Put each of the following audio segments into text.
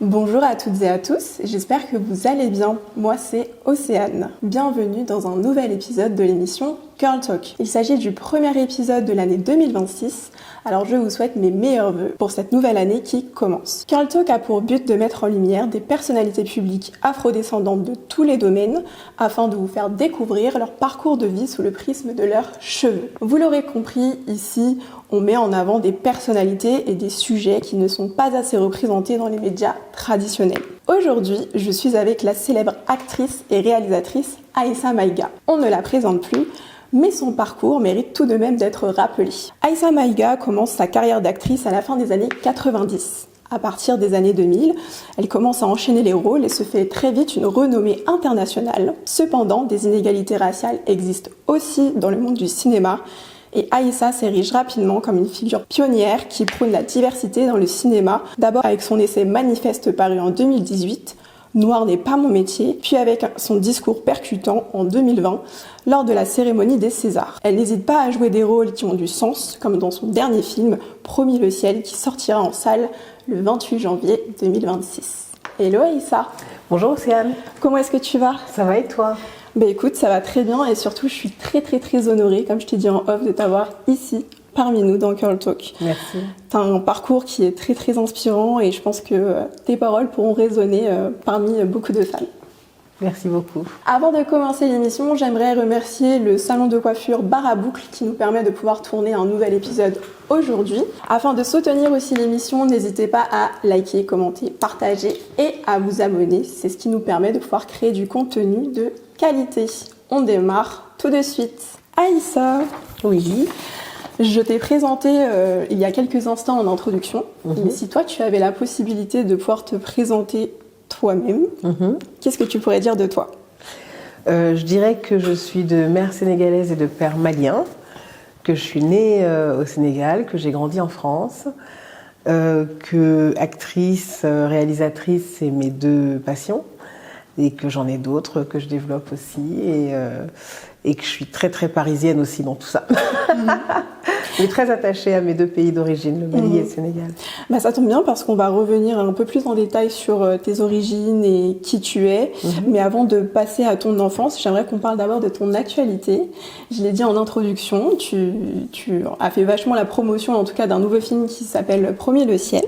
Bonjour à toutes et à tous, j'espère que vous allez bien. Moi c'est Océane. Bienvenue dans un nouvel épisode de l'émission Girl Talk. Il s'agit du premier épisode de l'année 2026, alors je vous souhaite mes meilleurs vœux pour cette nouvelle année qui commence. Girl Talk a pour but de mettre en lumière des personnalités publiques afrodescendantes de tous les domaines afin de vous faire découvrir leur parcours de vie sous le prisme de leurs cheveux. Vous l'aurez compris, ici on met en avant des personnalités et des sujets qui ne sont pas assez représentés dans les médias traditionnels. Aujourd'hui, je suis avec la célèbre actrice et réalisatrice Aïssa Maïga. On ne la présente plus, mais son parcours mérite tout de même d'être rappelé. Aïssa Maïga commence sa carrière d'actrice à la fin des années 90. À partir des années 2000, elle commence à enchaîner les rôles et se fait très vite une renommée internationale. Cependant, des inégalités raciales existent aussi dans le monde du cinéma, et Aïssa s'érige rapidement comme une figure pionnière qui prône la diversité dans le cinéma, d'abord avec son essai Manifeste paru en 2018, Noir n'est pas mon métier, puis avec son discours percutant en 2020 lors de la cérémonie des Césars. Elle n'hésite pas à jouer des rôles qui ont du sens, comme dans son dernier film Promis le ciel qui sortira en salle le 28 janvier 2026. Hello Aïssa. Bonjour Océane. Comment est-ce que tu vas? Ça va et toi? Écoute, ça va très bien et surtout je suis très honorée, comme je t'ai dit en off, de t'avoir ici parmi nous dans Girl Talk. Merci. T'as un parcours qui est très inspirant et je pense que tes paroles pourront résonner parmi beaucoup de femmes. Merci beaucoup. Avant de commencer l'émission, j'aimerais remercier le salon de coiffure Bar à Boucle qui nous permet de pouvoir tourner un nouvel épisode aujourd'hui. Afin de soutenir aussi l'émission, n'hésitez pas à liker, commenter, partager et à vous abonner. C'est ce qui nous permet de pouvoir créer du contenu de qualité. On démarre tout de suite. Aïssa. Oui. Je t'ai présenté il y a quelques instants en introduction. Mais si toi tu avais la possibilité de pouvoir te présenter toi-même, qu'est-ce que tu pourrais dire de toi? Je dirais que je suis de mère sénégalaise et de père malien, que je suis née au Sénégal, que j'ai grandi en France, que actrice, réalisatrice, c'est mes deux passions, et que j'en ai d'autres que je développe aussi, et que je suis très parisienne aussi dans tout ça. Mais très attachée à mes deux pays d'origine, le Mali et le Sénégal. Ça tombe bien parce qu'on va revenir un peu plus en détail sur tes origines et qui tu es. Mais avant de passer à ton enfance, j'aimerais qu'on parle d'abord de ton actualité. Je l'ai dit en introduction, tu as fait vachement la promotion en tout cas d'un nouveau film qui s'appelle Promis le ciel,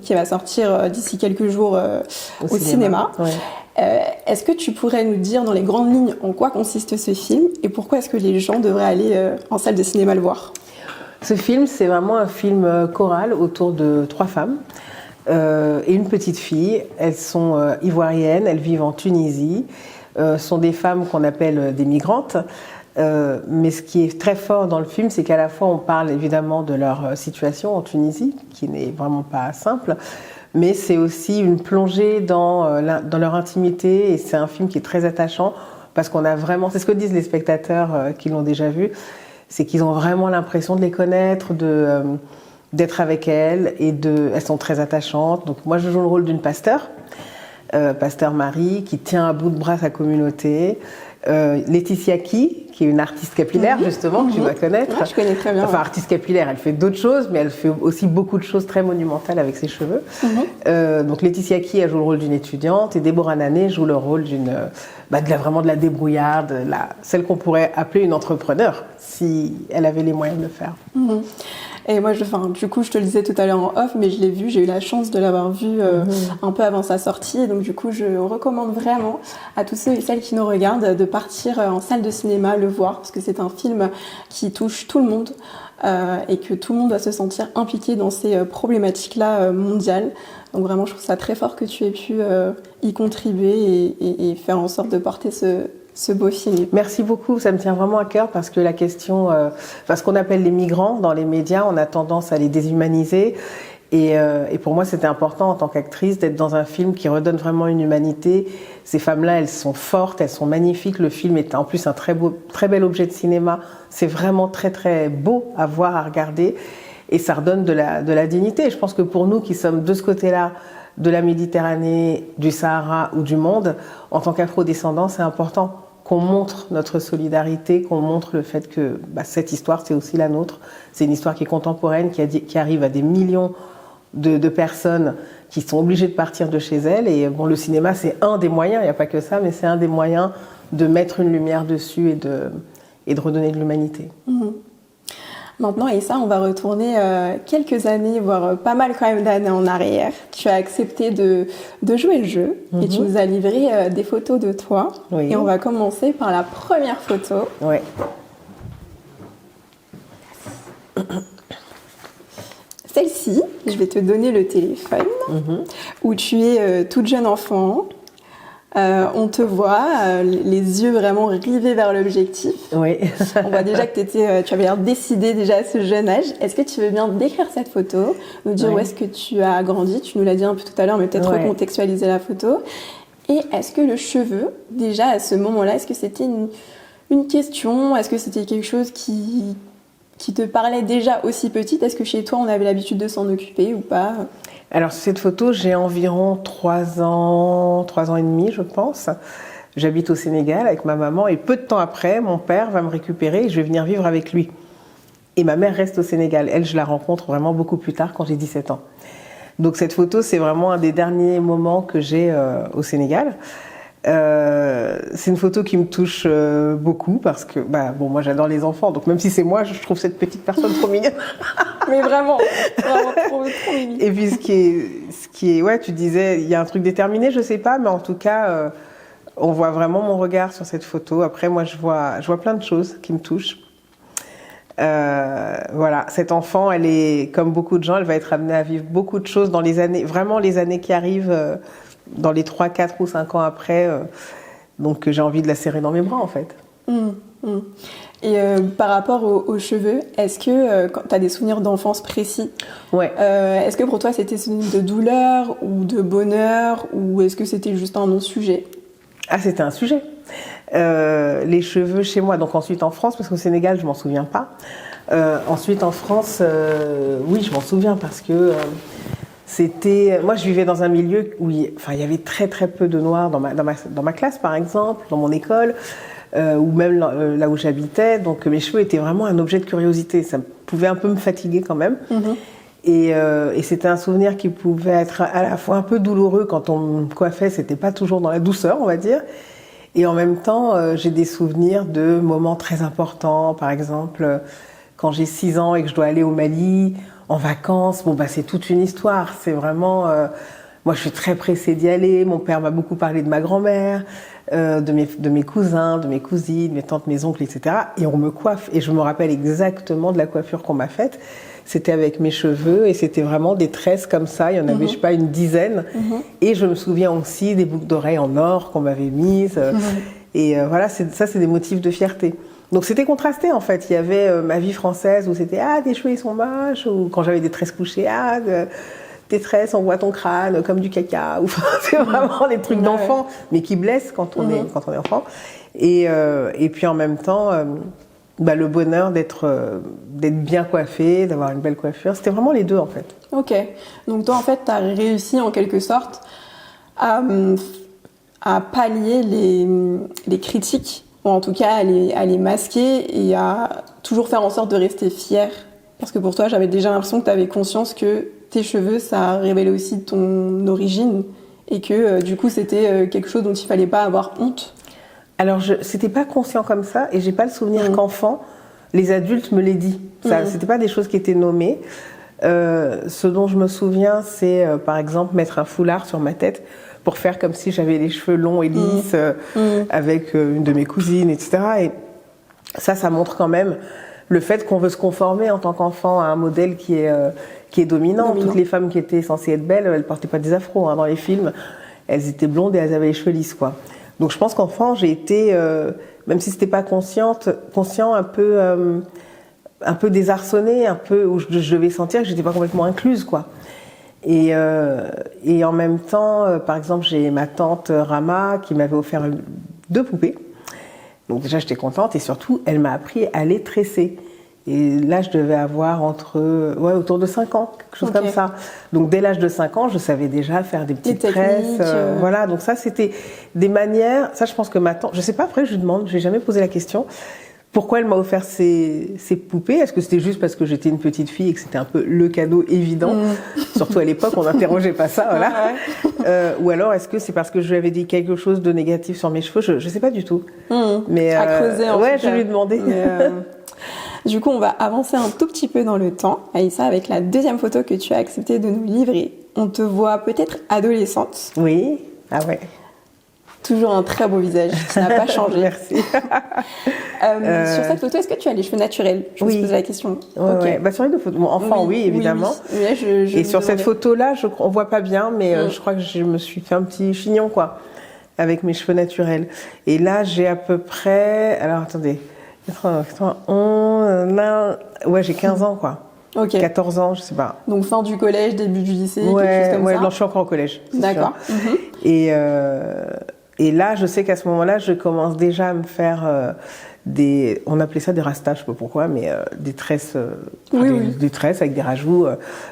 qui va sortir d'ici quelques jours au cinéma. Ouais. Est-ce que tu pourrais nous dire dans les grandes lignes en quoi consiste ce film et pourquoi est-ce que les gens devraient aller en salle de cinéma le voir? Ce film, c'est vraiment un film choral autour de 3 femmes et une petite fille. Elles sont ivoiriennes, elles vivent en Tunisie, sont des femmes qu'on appelle des migrantes. Mais ce qui est très fort dans le film, c'est qu'à la fois on parle évidemment de leur situation en Tunisie, qui n'est vraiment pas simple, mais c'est aussi une plongée dans leur intimité, et c'est un film qui est très attachant parce qu'on a vraiment, c'est ce que disent les spectateurs qui l'ont déjà vu, c'est qu'ils ont vraiment l'impression de les connaître, d'être avec elles, elles sont très attachantes. Donc moi je joue le rôle d'une pasteur Marie, qui tient à bout de bras sa communauté. Laetitia qui est une artiste capillaire justement, que tu vas connaître. Ouais, je connais très bien. Enfin, artiste capillaire, elle fait d'autres choses, mais elle fait aussi beaucoup de choses très monumentales avec ses cheveux. Donc Laetitia qui joue le rôle d'une étudiante et Déborah Nané joue le rôle vraiment de la débrouillarde, celle qu'on pourrait appeler une entrepreneur si elle avait les moyens de le faire. Et moi, du coup, je te le disais tout à l'heure en off, mais je l'ai vu, j'ai eu la chance de l'avoir vu un peu avant sa sortie. Et donc, du coup, je recommande vraiment à tous ceux et celles qui nous regardent de partir en salle de cinéma, le voir, parce que c'est un film qui touche tout le monde et que tout le monde doit se sentir impliqué dans ces problématiques-là mondiales. Donc, vraiment, je trouve ça très fort que tu aies pu y contribuer et faire en sorte de porter ce beau film. Merci beaucoup, ça me tient vraiment à cœur parce que la question, ce qu'on appelle les migrants dans les médias, on a tendance à les déshumaniser et pour moi c'était important en tant qu'actrice d'être dans un film qui redonne vraiment une humanité. Ces femmes-là, elles sont fortes, elles sont magnifiques, le film est en plus un très bel objet de cinéma, c'est vraiment très beau à voir, à regarder et ça redonne de la dignité. Et je pense que pour nous qui sommes de ce côté-là, de la Méditerranée, du Sahara ou du monde, en tant qu'afro-descendants, c'est important qu'on montre notre solidarité, qu'on montre le fait que cette histoire, c'est aussi la nôtre. C'est une histoire qui est contemporaine, qui arrive à des millions de personnes qui sont obligées de partir de chez elles. Et bon, le cinéma, c'est un des moyens, il n'y a pas que ça, mais c'est un des moyens de mettre une lumière dessus et de redonner de l'humanité. Maintenant, Aïssa, on va retourner quelques années, voire pas mal quand même d'années en arrière. Tu as accepté de jouer le jeu et tu nous as livré des photos de toi. Oui. Et on va commencer par la première photo. Ouais. Celle-ci, je vais te donner le téléphone, où tu es toute jeune enfant. On te voit, les yeux vraiment rivés vers l'objectif. Oui. On voit déjà que tu avais l'air décidée déjà à ce jeune âge. Est-ce que tu veux bien décrire cette photo, nous dire où est-ce que tu as grandi? Tu nous l'as dit un peu tout à l'heure, mais peut-être recontextualiser la photo. Et est-ce que le cheveu, déjà à ce moment-là, est-ce que c'était une question? Est-ce que c'était quelque chose qui te parlait déjà aussi petite? Est-ce que chez toi, on avait l'habitude de s'en occuper ou pas? Alors, sur cette photo, j'ai environ 3 ans et demi, je pense. J'habite au Sénégal avec ma maman et peu de temps après, mon père va me récupérer et je vais venir vivre avec lui. Et ma mère reste au Sénégal. Elle, je la rencontre vraiment beaucoup plus tard, quand j'ai 17 ans. Donc, cette photo, c'est vraiment un des derniers moments que j'ai au Sénégal. C'est une photo qui me touche beaucoup parce que, bon, moi j'adore les enfants, donc même si c'est moi, je trouve cette petite personne trop mignonne. Mais vraiment trop mignonne. Et puis ce qui est, ouais, tu disais, il y a un truc déterminé, je sais pas, mais en tout cas, on voit vraiment mon regard sur cette photo. Après, moi, je vois plein de choses qui me touchent. Voilà, cette enfant, elle est comme beaucoup de gens, elle va être amenée à vivre beaucoup de choses dans les années, vraiment les années qui arrivent. Dans les 3, 4 ou 5 ans après, donc j'ai envie de la serrer dans mes bras en fait. Et par rapport aux cheveux, est-ce que tu as des souvenirs d'enfance précis? Ouais. Est-ce que pour toi c'était souvenirs de douleur ou de bonheur, ou est-ce que c'était juste un non-sujet? Ah, c'était un sujet. Les cheveux chez moi, donc ensuite en France, parce qu'au Sénégal je m'en souviens pas. Ensuite en France, oui je m'en souviens parce que... moi, je vivais dans un milieu où il y avait très très peu de noirs dans ma classe, par exemple, dans mon école, ou même là où j'habitais. Donc mes cheveux étaient vraiment un objet de curiosité. Ça pouvait un peu me fatiguer quand même. Et c'était un souvenir qui pouvait être à la fois un peu douloureux quand on me coiffait. C'était pas toujours dans la douceur, on va dire. Et en même temps, j'ai des souvenirs de moments très importants. Par exemple, quand j'ai 6 ans et que je dois aller au Mali en vacances, c'est toute une histoire. C'est vraiment... moi, je suis très pressée d'y aller. Mon père m'a beaucoup parlé de ma grand-mère, de mes cousins, de mes cousines, mes tantes, mes oncles, etc. Et on me coiffe. Et je me rappelle exactement de la coiffure qu'on m'a faite. C'était avec mes cheveux et c'était vraiment des tresses comme ça. Il y en avait, je sais pas, une dizaine. Et je me souviens aussi des boucles d'oreilles en or qu'on m'avait mises. Et voilà, ça, c'est des motifs de fierté. Donc c'était contrasté en fait. Il y avait ma vie française où c'était tes cheveux ils sont moches, ou quand j'avais des tresses couchées, tes tresses on voit ton crâne comme du caca. C'est vraiment des trucs d'enfant, mais qui blessent quand on est enfant. Et puis en même temps, le bonheur d'être bien coiffée, d'avoir une belle coiffure, c'était vraiment les deux en fait. Ok, donc toi en fait tu as réussi en quelque sorte à pallier les critiques, ou en tout cas à les masquer et à toujours faire en sorte de rester fière. Parce que pour toi, j'avais déjà l'impression que tu avais conscience que tes cheveux, ça révélait aussi ton origine et que du coup, c'était quelque chose dont il fallait pas avoir honte. Alors, c'était pas conscient comme ça et j'ai pas le souvenir qu'enfant, les adultes me l'aient dit. C'était pas des choses qui étaient nommées. Ce dont je me souviens, c'est par exemple mettre un foulard sur ma tête pour faire comme si j'avais les cheveux longs et lisses avec une de mes cousines, etc. Et ça montre quand même le fait qu'on veut se conformer en tant qu'enfant à un modèle qui est dominant. Toutes les femmes qui étaient censées être belles, elles portaient pas des afros dans les films. Elles étaient blondes et elles avaient les cheveux lisses, quoi. Donc je pense qu'enfant, j'ai été, même si c'était pas conscient, un peu désarçonnée, un peu où je devais sentir que j'étais pas complètement incluse, quoi. Et en même temps, par exemple, j'ai ma tante Rama qui m'avait offert 2 poupées. Donc déjà, j'étais contente et surtout, elle m'a appris à les tresser. Et là, je devais avoir autour de 5 ans, quelque chose comme ça. Donc dès l'âge de 5 ans, je savais déjà faire des petites tresses. Voilà, donc ça, c'était des manières... Ça, je pense que ma tante... Je sais pas, après, je lui demande, je n'ai jamais posé la question. Pourquoi elle m'a offert ces poupées? Est-ce que c'était juste parce que j'étais une petite fille et que c'était un peu le cadeau évident? Surtout à l'époque, on n'interrogeait pas ça, voilà. Ou alors, est-ce que c'est parce que je lui avais dit quelque chose de négatif sur mes cheveux? Je ne sais pas du tout. Mais à creuser, en ouais, tout je lui ai demandé. Du coup, on va avancer un tout petit peu dans le temps, Aïssa, avec la deuxième photo que tu as accepté de nous livrer. On te voit peut-être adolescente. Oui, ah ouais. Toujours un très beau visage, qui n'a pas changé. Merci. Sur cette photo, est-ce que tu as les cheveux naturels? Je me pose la question. Ouais. Bah, sur les deux photos, mon enfant, oui, évidemment. Oui. Mais et sur cette photo-là, on voit pas bien, mais je crois que je me suis fait un petit chignon, quoi, avec mes cheveux naturels. Et là, j'ai à peu près... Alors, attendez. Ouais, j'ai 15 ans, quoi. 14 ans, je sais pas. Donc, fin du collège, début du lycée, quelque chose comme ça? Non, je suis encore au collège. D'accord. Et là, je sais qu'à ce moment-là, je commence déjà à me faire on appelait ça des rastas, je sais pas pourquoi, mais des tresses, des tresses avec des rajouts.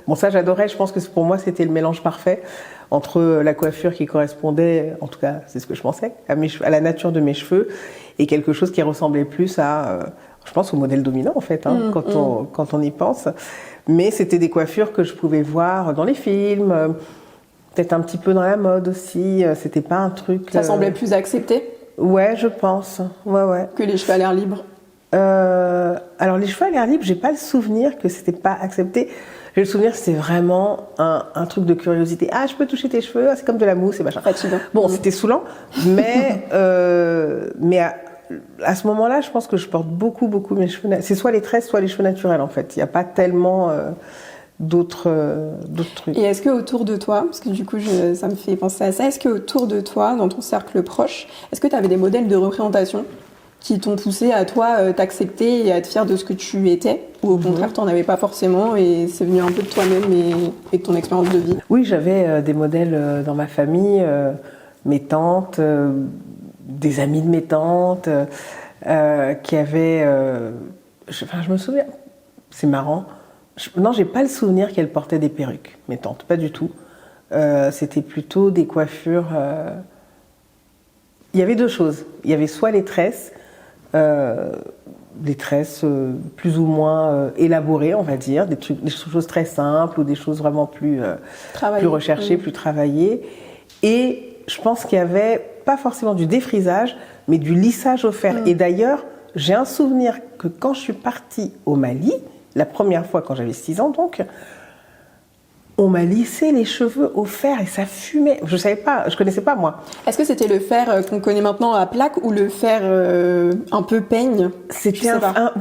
Bon, ça, j'adorais. Je pense que pour moi, c'était le mélange parfait entre la coiffure qui correspondait, en tout cas, c'est ce que je pensais, à la nature de mes cheveux, et quelque chose qui ressemblait plus à, je pense, au modèle dominant, en fait, quand on y pense. Mais c'était des coiffures que je pouvais voir dans les films, peut-être un petit peu dans la mode aussi. C'était pas un truc... Ça semblait plus accepté? Ouais, je pense. Ouais. Que les cheveux à l'air libre? Alors, les cheveux à l'air libre, j'ai pas le souvenir que c'était pas accepté. J'ai le souvenir que c'était vraiment un truc de curiosité. Ah, je peux toucher tes cheveux, c'est comme de la mousse et machin. Fatigant. Bon, c'était saoulant, mais à ce moment-là, je pense que je porte beaucoup mes cheveux. C'est soit les tresses, soit les cheveux naturels, en fait. Il n'y a pas tellement d'autres trucs. Et est-ce que autour de toi, parce que du coup, ça me fait penser à ça, est-ce que autour de toi, dans ton cercle proche, est-ce que tu avais des modèles de représentation qui t'ont poussé à toi t'accepter et à être fier de ce que tu étais, ou au contraire t'en avais pas forcément et c'est venu un peu de toi-même et de ton expérience de vie? Oui, j'avais des modèles dans ma famille, mes tantes, des amis de mes tantes, qui avaient... je me souviens, c'est marrant, non, j'ai pas le souvenir qu'elles portaient des perruques, mes tantes, pas du tout. C'était plutôt des coiffures... Il y avait deux choses, il y avait soit les tresses, plus ou moins élaborées, on va dire, des choses très simples ou des choses vraiment plus recherchées, plus travaillées. Et je pense qu'il y avait pas forcément du défrisage, mais du lissage au fer. Et d'ailleurs, j'ai un souvenir que quand je suis partie au Mali, la première fois quand j'avais 6 ans donc, on m'a lissé les cheveux au fer et ça fumait. Je savais pas, je connaissais pas moi. Est-ce que c'était le fer qu'on connaît maintenant à plaque ou le fer un peu peigne? C'était un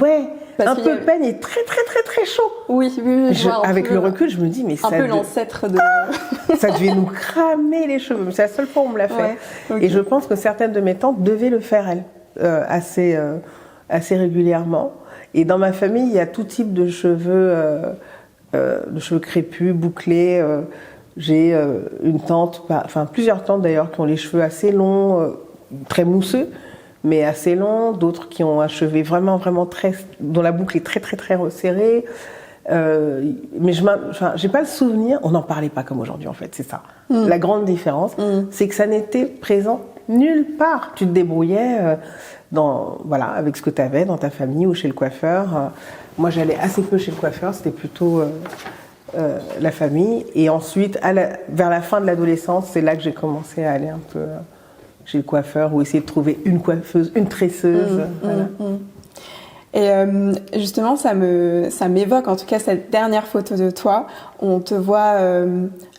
peu peigne et très chaud. Oui. Avec le recul, je me dis mais un peu l'ancêtre de. Ça devait nous cramer les cheveux. C'est la seule fois où on me l'a fait. Ouais, okay. Et je pense que certaines de mes tantes devaient le faire elles, assez régulièrement. Et dans ma famille, il y a tout type de cheveux. De cheveux crépus, bouclés. J'ai une tante, plusieurs tantes d'ailleurs, qui ont les cheveux assez longs, très mousseux, mais assez longs. D'autres qui ont un cheveu vraiment dont la boucle est très resserrée. Mais j'ai pas le souvenir. On n'en parlait pas comme aujourd'hui en fait, c'est ça. La grande différence, c'est que ça n'était présent nulle part. Tu te débrouillais avec ce que tu avais dans ta famille ou chez le coiffeur. Moi, j'allais assez peu chez le coiffeur, c'était plutôt la famille. Et ensuite, vers la fin de l'adolescence, c'est là que j'ai commencé à aller un peu chez le coiffeur ou essayer de trouver une coiffeuse, une tresseuse. Et justement, ça m'évoque, en tout cas, cette dernière photo de toi. On te voit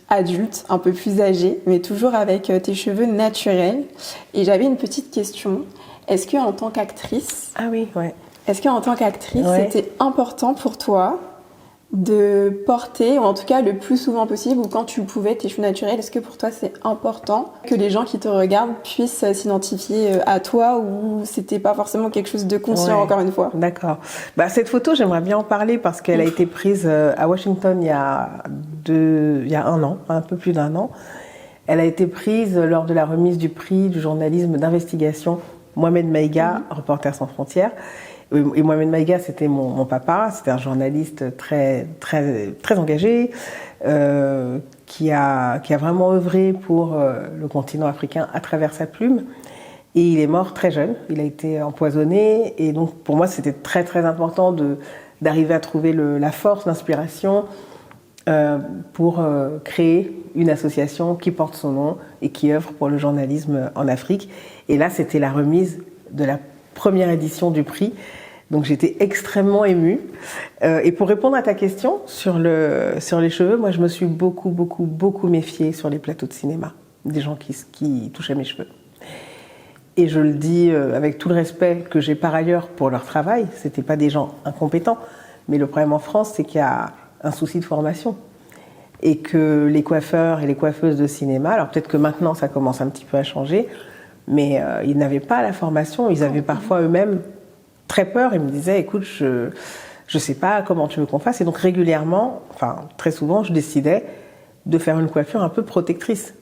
adulte, un peu plus âgé, mais toujours avec tes cheveux naturels. Et j'avais une petite question. Est-ce qu'en tant qu'actrice... Ah oui, ouais. Est-ce qu'en tant qu'actrice, c'était important pour toi de porter, ou en tout cas le plus souvent possible, ou quand tu pouvais, tes cheveux naturels, est-ce que pour toi c'est important que les gens qui te regardent puissent s'identifier à toi, ou c'était pas forcément quelque chose de conscient, encore une fois? D'accord. Cette photo, j'aimerais bien en parler parce qu'elle a été prise à Washington il y a un an, un peu plus d'1 an. Elle a été prise lors de la remise du prix du journalisme d'investigation Mohamed Maïga, Reporters sans frontières. Et Mohamed Maïga, c'était mon papa, c'était un journaliste très engagé, qui a vraiment œuvré pour le continent africain à travers sa plume. Et il est mort très jeune, il a été empoisonné. Et donc pour moi, c'était très très important d'arriver à trouver la force, l'inspiration pour créer une association qui porte son nom et qui œuvre pour le journalisme en Afrique. Et là, c'était la remise de la première édition du prix. Donc j'étais extrêmement émue. Et pour répondre à ta question sur les cheveux, moi je me suis beaucoup méfiée sur les plateaux de cinéma, des gens qui touchaient mes cheveux. Et je le dis avec tout le respect que j'ai par ailleurs pour leur travail, c'était pas des gens incompétents, mais le problème en France, c'est qu'il y a un souci de formation. Et que les coiffeurs et les coiffeuses de cinéma, alors peut-être que maintenant ça commence un petit peu à changer, mais ils n'avaient pas la formation, ils avaient parfois eux-mêmes très peur. Ils me disaient, écoute, je sais pas comment tu veux qu'on fasse. Et donc régulièrement, enfin très souvent, je décidais de faire une coiffure un peu protectrice,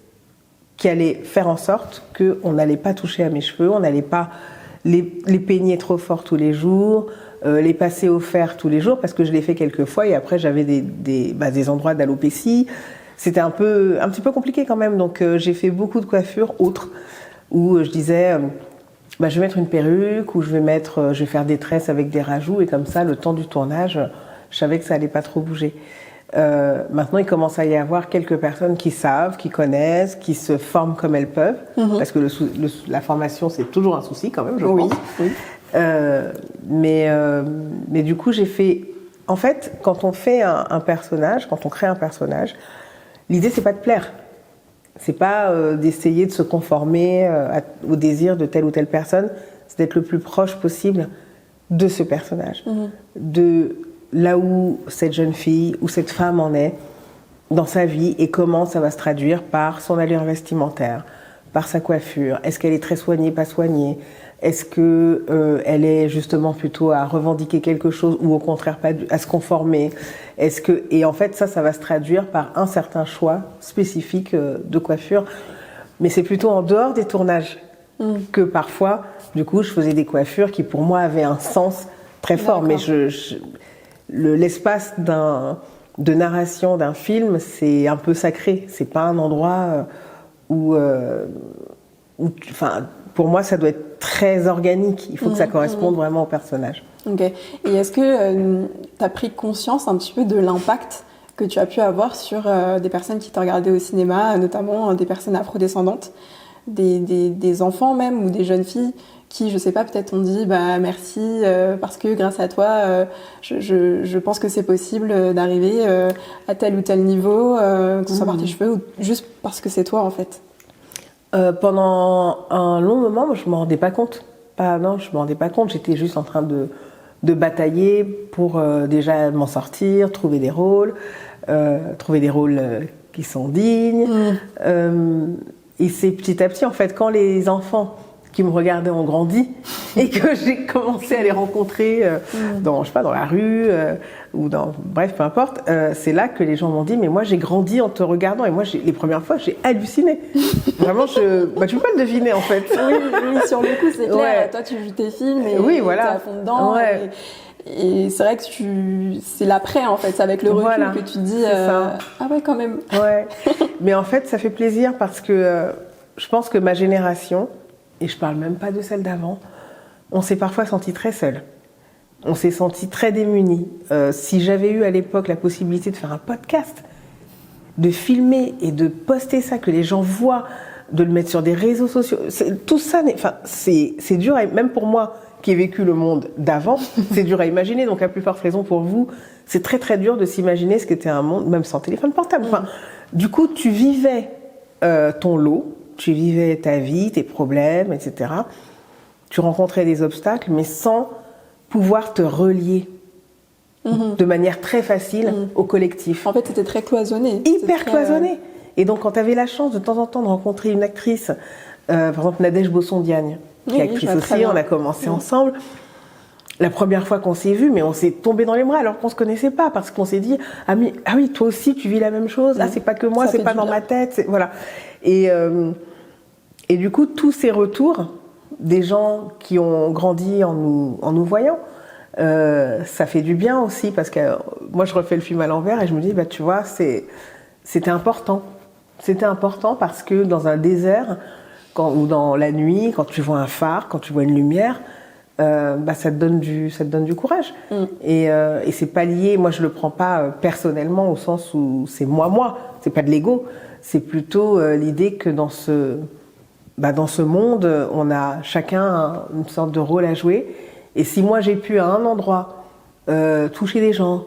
qui allait faire en sorte qu'on n'allait pas toucher à mes cheveux, on n'allait pas les peigner trop fort tous les jours, les passer au fer tous les jours, parce que je l'ai fait quelques fois et après j'avais des endroits d'alopécie. C'était un petit peu compliqué quand même, donc j'ai fait beaucoup de coiffures autres, où je disais, je vais mettre une perruque, ou je vais faire des tresses avec des rajouts, et comme ça, le temps du tournage, je savais que ça allait pas trop bouger. Maintenant, il commence à y avoir quelques personnes qui savent, qui connaissent, qui se forment comme elles peuvent, parce que la formation, c'est toujours un souci quand même, je pense. Oui. Mais du coup, j'ai fait... En fait, quand on fait un personnage, quand on crée un personnage, l'idée, c'est pas de plaire. C'est pas d'essayer de se conformer au désir de telle ou telle personne, c'est d'être le plus proche possible de ce personnage, de là où cette jeune fille ou cette femme en est dans sa vie et comment ça va se traduire par son allure vestimentaire, par sa coiffure. Est-ce qu'elle est très soignée, pas soignée? Est-ce que elle est justement plutôt à revendiquer quelque chose ou au contraire pas à se conformer? Et en fait ça va se traduire par un certain choix spécifique de coiffure, mais c'est plutôt en dehors des tournages que parfois, du coup, je faisais des coiffures qui pour moi avaient un sens très fort. Mais l'espace de narration d'un film, c'est un peu sacré. C'est pas un endroit où pour moi, ça doit être très organique. Il faut que ça corresponde vraiment au personnage. Ok. Et est-ce que tu as pris conscience un petit peu de l'impact que tu as pu avoir sur des personnes qui t'ont regardé au cinéma, notamment des personnes afrodescendantes, des enfants même, ou des jeunes filles qui, je sais pas, peut-être ont dit merci parce que grâce à toi, je pense que c'est possible d'arriver à tel ou tel niveau, que ce soit par tes cheveux ou juste parce que c'est toi en fait. Pendant un long moment, je m'en rendais pas compte. Non, je m'en rendais pas compte. J'étais juste en train de batailler pour déjà m'en sortir, trouver des rôles qui sont dignes. Et c'est petit à petit, en fait, quand les enfants qui me regardaient ont grandi et que j'ai commencé à les rencontrer dans la rue bref, peu importe, c'est là que les gens m'ont dit, mais moi j'ai grandi en te regardant, et moi les premières fois j'ai halluciné. Vraiment, tu peux pas le deviner en fait. Oui, sur le coup c'est clair. Ouais. Toi tu joues tes films et t'es à fond dedans. Ouais. Et c'est vrai que c'est l'après en fait, c'est avec le recul que tu te dis ah ouais quand même. Ouais. Mais en fait ça fait plaisir parce que je pense que ma génération, et je parle même pas de celle d'avant, on s'est parfois senti très seul. On s'est senti très démunis. Si j'avais eu à l'époque la possibilité de faire un podcast, de filmer et de poster ça, que les gens voient, de le mettre sur des réseaux sociaux, tout ça, c'est dur, même pour moi qui ai vécu le monde d'avant, c'est dur à imaginer. Donc à plus forte raison pour vous, c'est très très dur de s'imaginer ce qu'était un monde, même sans téléphone portable. Du coup, tu vivais ton lot, tu vivais ta vie, tes problèmes, etc. Tu rencontrais des obstacles, mais sans pouvoir te relier de manière très facile au collectif. En fait, c'était très cloisonné. Hyper cloisonné. Et donc, quand tu avais la chance de temps en temps de rencontrer une actrice, par exemple Nadège Bosson-Diagne, qui est actrice aussi, on a commencé ensemble. La première fois qu'on s'est vus, mais on s'est tombé dans les bras alors qu'on se connaissait pas, parce qu'on s'est dit ah oui, toi aussi tu vis la même chose. Ah, c'est pas que moi, c'est pas dans ma tête, voilà. Et du coup, tous ces retours des gens qui ont grandi en nous voyant, ça fait du bien aussi, parce que moi je refais le film à l'envers et je me dis tu vois, c'était important. C'était important parce que dans un désert, ou dans la nuit, quand tu vois un phare, quand tu vois une lumière, ça te donne du courage. Et c'est pas lié, moi je le prends pas personnellement au sens où c'est moi, c'est pas de l'ego, c'est plutôt l'idée que dans ce monde, on a chacun une sorte de rôle à jouer. Et si moi j'ai pu à un endroit toucher les gens,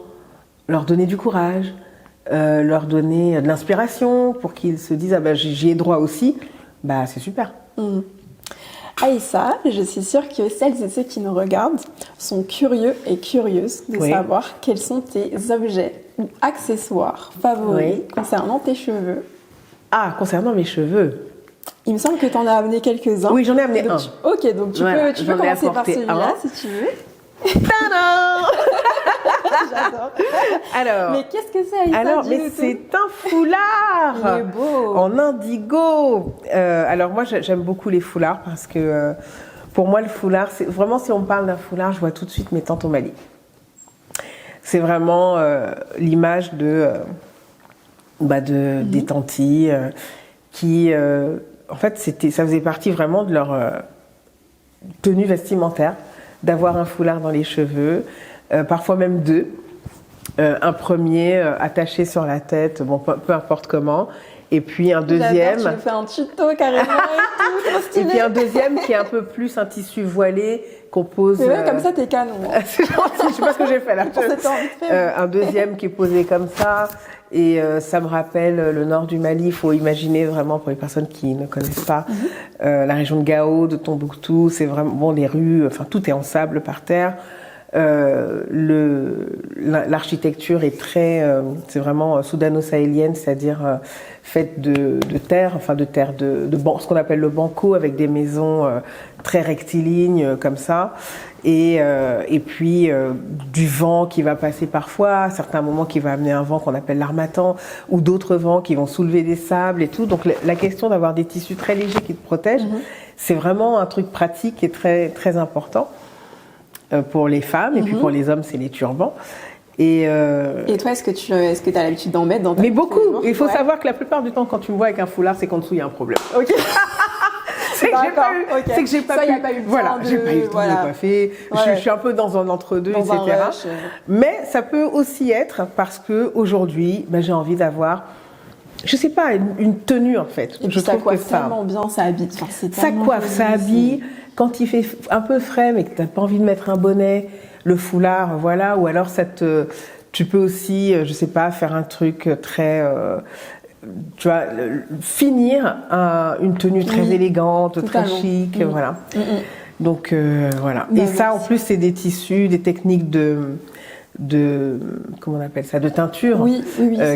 leur donner du courage, leur donner de l'inspiration pour qu'ils se disent j'y ai droit aussi, c'est super. Aïssa, je suis sûre que celles et ceux qui nous regardent sont curieux et curieuses de savoir quels sont tes objets ou accessoires favoris concernant tes cheveux. Ah, concernant mes cheveux. Il me semble que tu en as amené quelques-uns. Oui, j'en ai amené un. Ok, donc tu peux commencer par celui-là si tu veux. Tadam. J'adore. Alors, mais qu'est-ce que c'est, Aïssa? C'est un foulard. Il est beau. En indigo. Alors moi, j'aime beaucoup les foulards parce que pour moi, le foulard, c'est vraiment, si on me parle d'un foulard, je vois tout de suite mes tantes au Mali. C'est vraiment l'image des tantis qui, en fait, ça faisait partie vraiment de leur tenue vestimentaire, d'avoir un foulard dans les cheveux, parfois même deux. Un premier attaché sur la tête, peu importe comment, et puis un deuxième. Tu me fais un tuto carrément et tout, trop stylé. Et puis un deuxième qui est un peu plus un tissu voilé qu'on pose. C'est vrai, comme ça t'es canon. C'est gentil, je sais pas ce que j'ai fait là. Un deuxième qui est posé comme ça. Et ça me rappelle le nord du Mali. Il faut imaginer vraiment, pour les personnes qui ne connaissent pas, la région de Gao, de Tombouctou. C'est vraiment les rues, enfin tout est en sable par terre. L'architecture est c'est vraiment soudano-sahélienne, c'est-à-dire faite de terre, ce qu'on appelle le banco, avec des maisons très rectilignes comme ça, et puis du vent qui va passer parfois, à certains moments qui va amener un vent qu'on appelle l'armatan, ou d'autres vents qui vont soulever des sables et tout. Donc la question d'avoir des tissus très légers qui te protègent, c'est vraiment un truc pratique et très très important. Pour les femmes, et puis pour les hommes, c'est les turbans. Et toi, est-ce que tu as l'habitude d'en mettre dans ta vie? Mais beaucoup. Il faut savoir que la plupart du temps, quand tu me vois avec un foulard, c'est qu'en dessous, il y a un problème. Ok. C'est que j'ai pas eu le temps de coiffer. Je suis un peu dans un entre-deux, etc. Mais ça peut aussi être parce que aujourd'hui, j'ai envie d'avoir, je sais pas, une tenue en fait. Et puis ça coiffe tellement bien, ça habille. Ça coiffe, ça habille. Quand il fait un peu frais, mais que tu n'as pas envie de mettre un bonnet, le foulard, voilà, ou alors tu peux aussi, je sais pas, faire un truc très, tu vois, finir une tenue très élégante, très chic, voilà. Donc voilà. Et ça, en plus, c'est des tissus, des techniques comment on appelle ça, de teinture,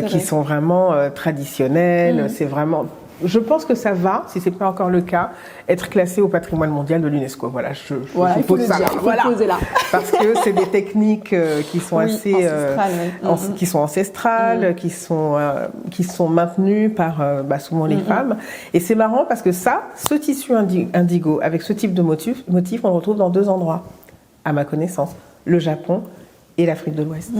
qui sont vraiment traditionnelles. C'est vraiment. Je pense que ça va, si c'est pas encore le cas, être classé au patrimoine mondial de l'UNESCO. Voilà, il faut le dire, il faut le poser là. Parce que c'est des techniques qui sont assez qui sont ancestrales, qui sont maintenues par souvent les femmes. Et c'est marrant parce que ce tissu indigo avec ce type de motif, on le retrouve dans 2 endroits, à ma connaissance, le Japon et l'Afrique de l'Ouest.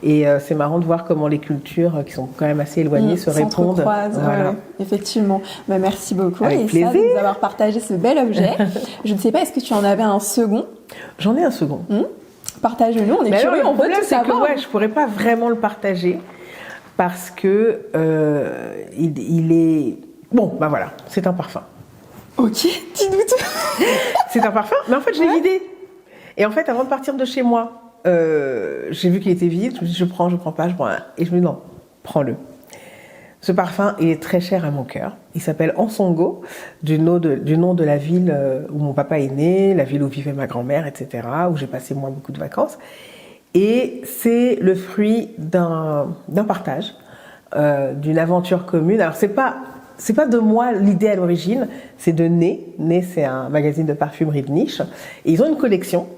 Et c'est marrant de voir comment les cultures, qui sont quand même assez éloignées, se répondent. Voilà. Effectivement. Merci beaucoup, avec plaisir, de nous avoir partagé ce bel objet. Je ne sais pas, est-ce que tu en avais un second? J'en ai un second. Partage-nous, on est curieux, on veut tout savoir. Je ne pourrais pas vraiment le partager parce que il est... Bon, voilà, c'est un parfum. Ok, dis-nous tout. C'est un parfum, mais en fait, je l'ai vidé. Et en fait, avant de partir de chez moi, j'ai vu qu'il était vide, je me suis dit je prends pas, je prends un. Et je me dis non, prends-le. Ce parfum, il est très cher à mon cœur. Il s'appelle Ansongo, du nom de la ville où mon papa est né, la ville où vivait ma grand-mère, etc., où j'ai passé moi beaucoup de vacances. Et c'est le fruit d'un partage, d'une aventure commune. Alors c'est pas de moi l'idée à l'origine, c'est de Né. Né, c'est un magazine de parfumerie de niche. Et ils ont une collection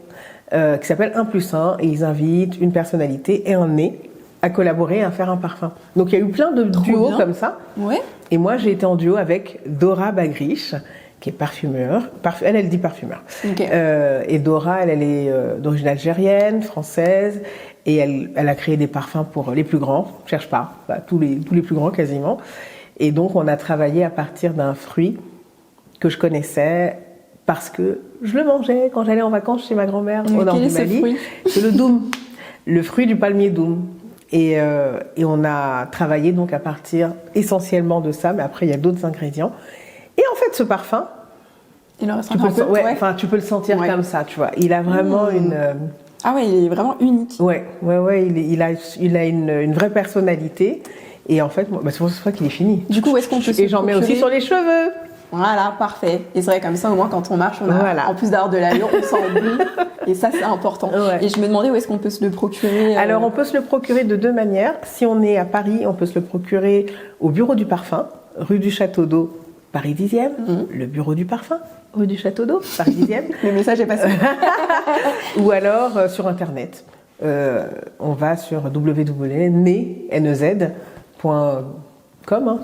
qui s'appelle 1+1 et ils invitent une personnalité et un nez à collaborer et à faire un parfum. Donc il y a eu plein de duos comme ça. Ouais. Et moi j'ai été en duo avec Dora Bagriche, qui est parfumeur. Elle dit parfumeur. Okay. Et Dora, elle est d'origine algérienne, française, et elle a créé des parfums pour les plus grands. Cherche pas, tous les plus grands quasiment. Et donc on a travaillé à partir d'un fruit que je connaissais parce que je le mangeais quand j'allais en vacances chez ma grand-mère au nord du Mali. C'est le doum, le fruit du palmier doum. Et on a travaillé donc à partir essentiellement de ça, mais après il y a d'autres ingrédients. Et en fait, ce parfum, il en reste un peu. Tu peux le sentir comme ça, tu vois. Il a vraiment une. Ah ouais, il est vraiment unique. Ouais. Il a une vraie personnalité. Et en fait, c'est pour ça qu'il est fini. Du coup, où est-ce qu'on peut se Et j'en mets aussi sur les cheveux. Voilà, parfait. Et c'est vrai, comme ça, au moins, quand on marche, en plus d'avoir de l'allure, on s'en oublie. Et ça, c'est important. Ouais. Et je me demandais où est-ce qu'on peut se le procurer. Alors, on peut se le procurer de deux manières. Si on est à Paris, on peut se le procurer au bureau du parfum, rue du Château d'Eau, Paris 10e. Le bureau du parfum, rue du Château d'Eau, Paris 10e. Le message est passé. Ou alors sur Internet. On va sur www.nez.com,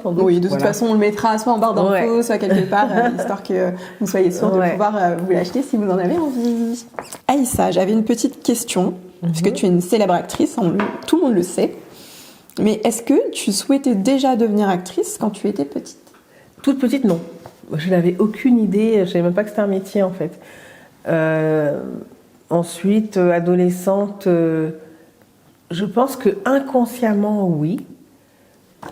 sans doute. Oui, de toute façon, on le mettra soit en barre d'infos, soit quelque part, histoire que vous soyez sûr de pouvoir vous l'acheter si vous en avez envie. Aïssa, j'avais une petite question, puisque tu es une célèbre actrice, tout le monde le sait. Mais est-ce que tu souhaitais déjà devenir actrice quand tu étais petite ? Toute petite, non. Je n'avais aucune idée, je ne savais même pas que c'était un métier en fait. Ensuite, adolescente, je pense que inconsciemment, oui.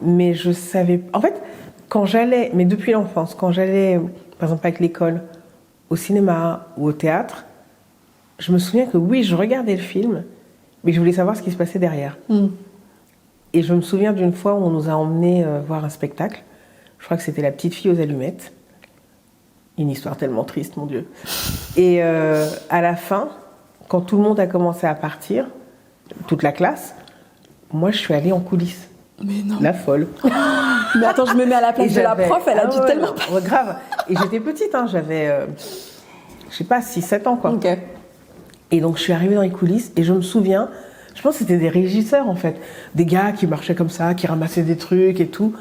Mais je savais. En fait, quand j'allais, mais depuis l'enfance, quand j'allais, par exemple avec l'école, au cinéma ou au théâtre, je me souviens que oui, je regardais le film, mais je voulais savoir ce qui se passait derrière. Et je me souviens d'une fois où on nous a emmenés voir un spectacle. Je crois que c'était La petite fille aux allumettes. Une histoire tellement triste, mon Dieu. Et à la fin, quand tout le monde a commencé à partir, toute la classe, moi je suis allée en coulisses. Mais non. La folle. Mais attends, je me mets à la place de la prof, elle a dû tellement... grave. Et j'étais petite, j'avais, je sais pas, 6-7 ans, quoi. Okay. Et donc je suis arrivée dans les coulisses et je me souviens, je pense que c'était des régisseurs en fait, des gars qui marchaient comme ça, qui ramassaient des trucs et tout.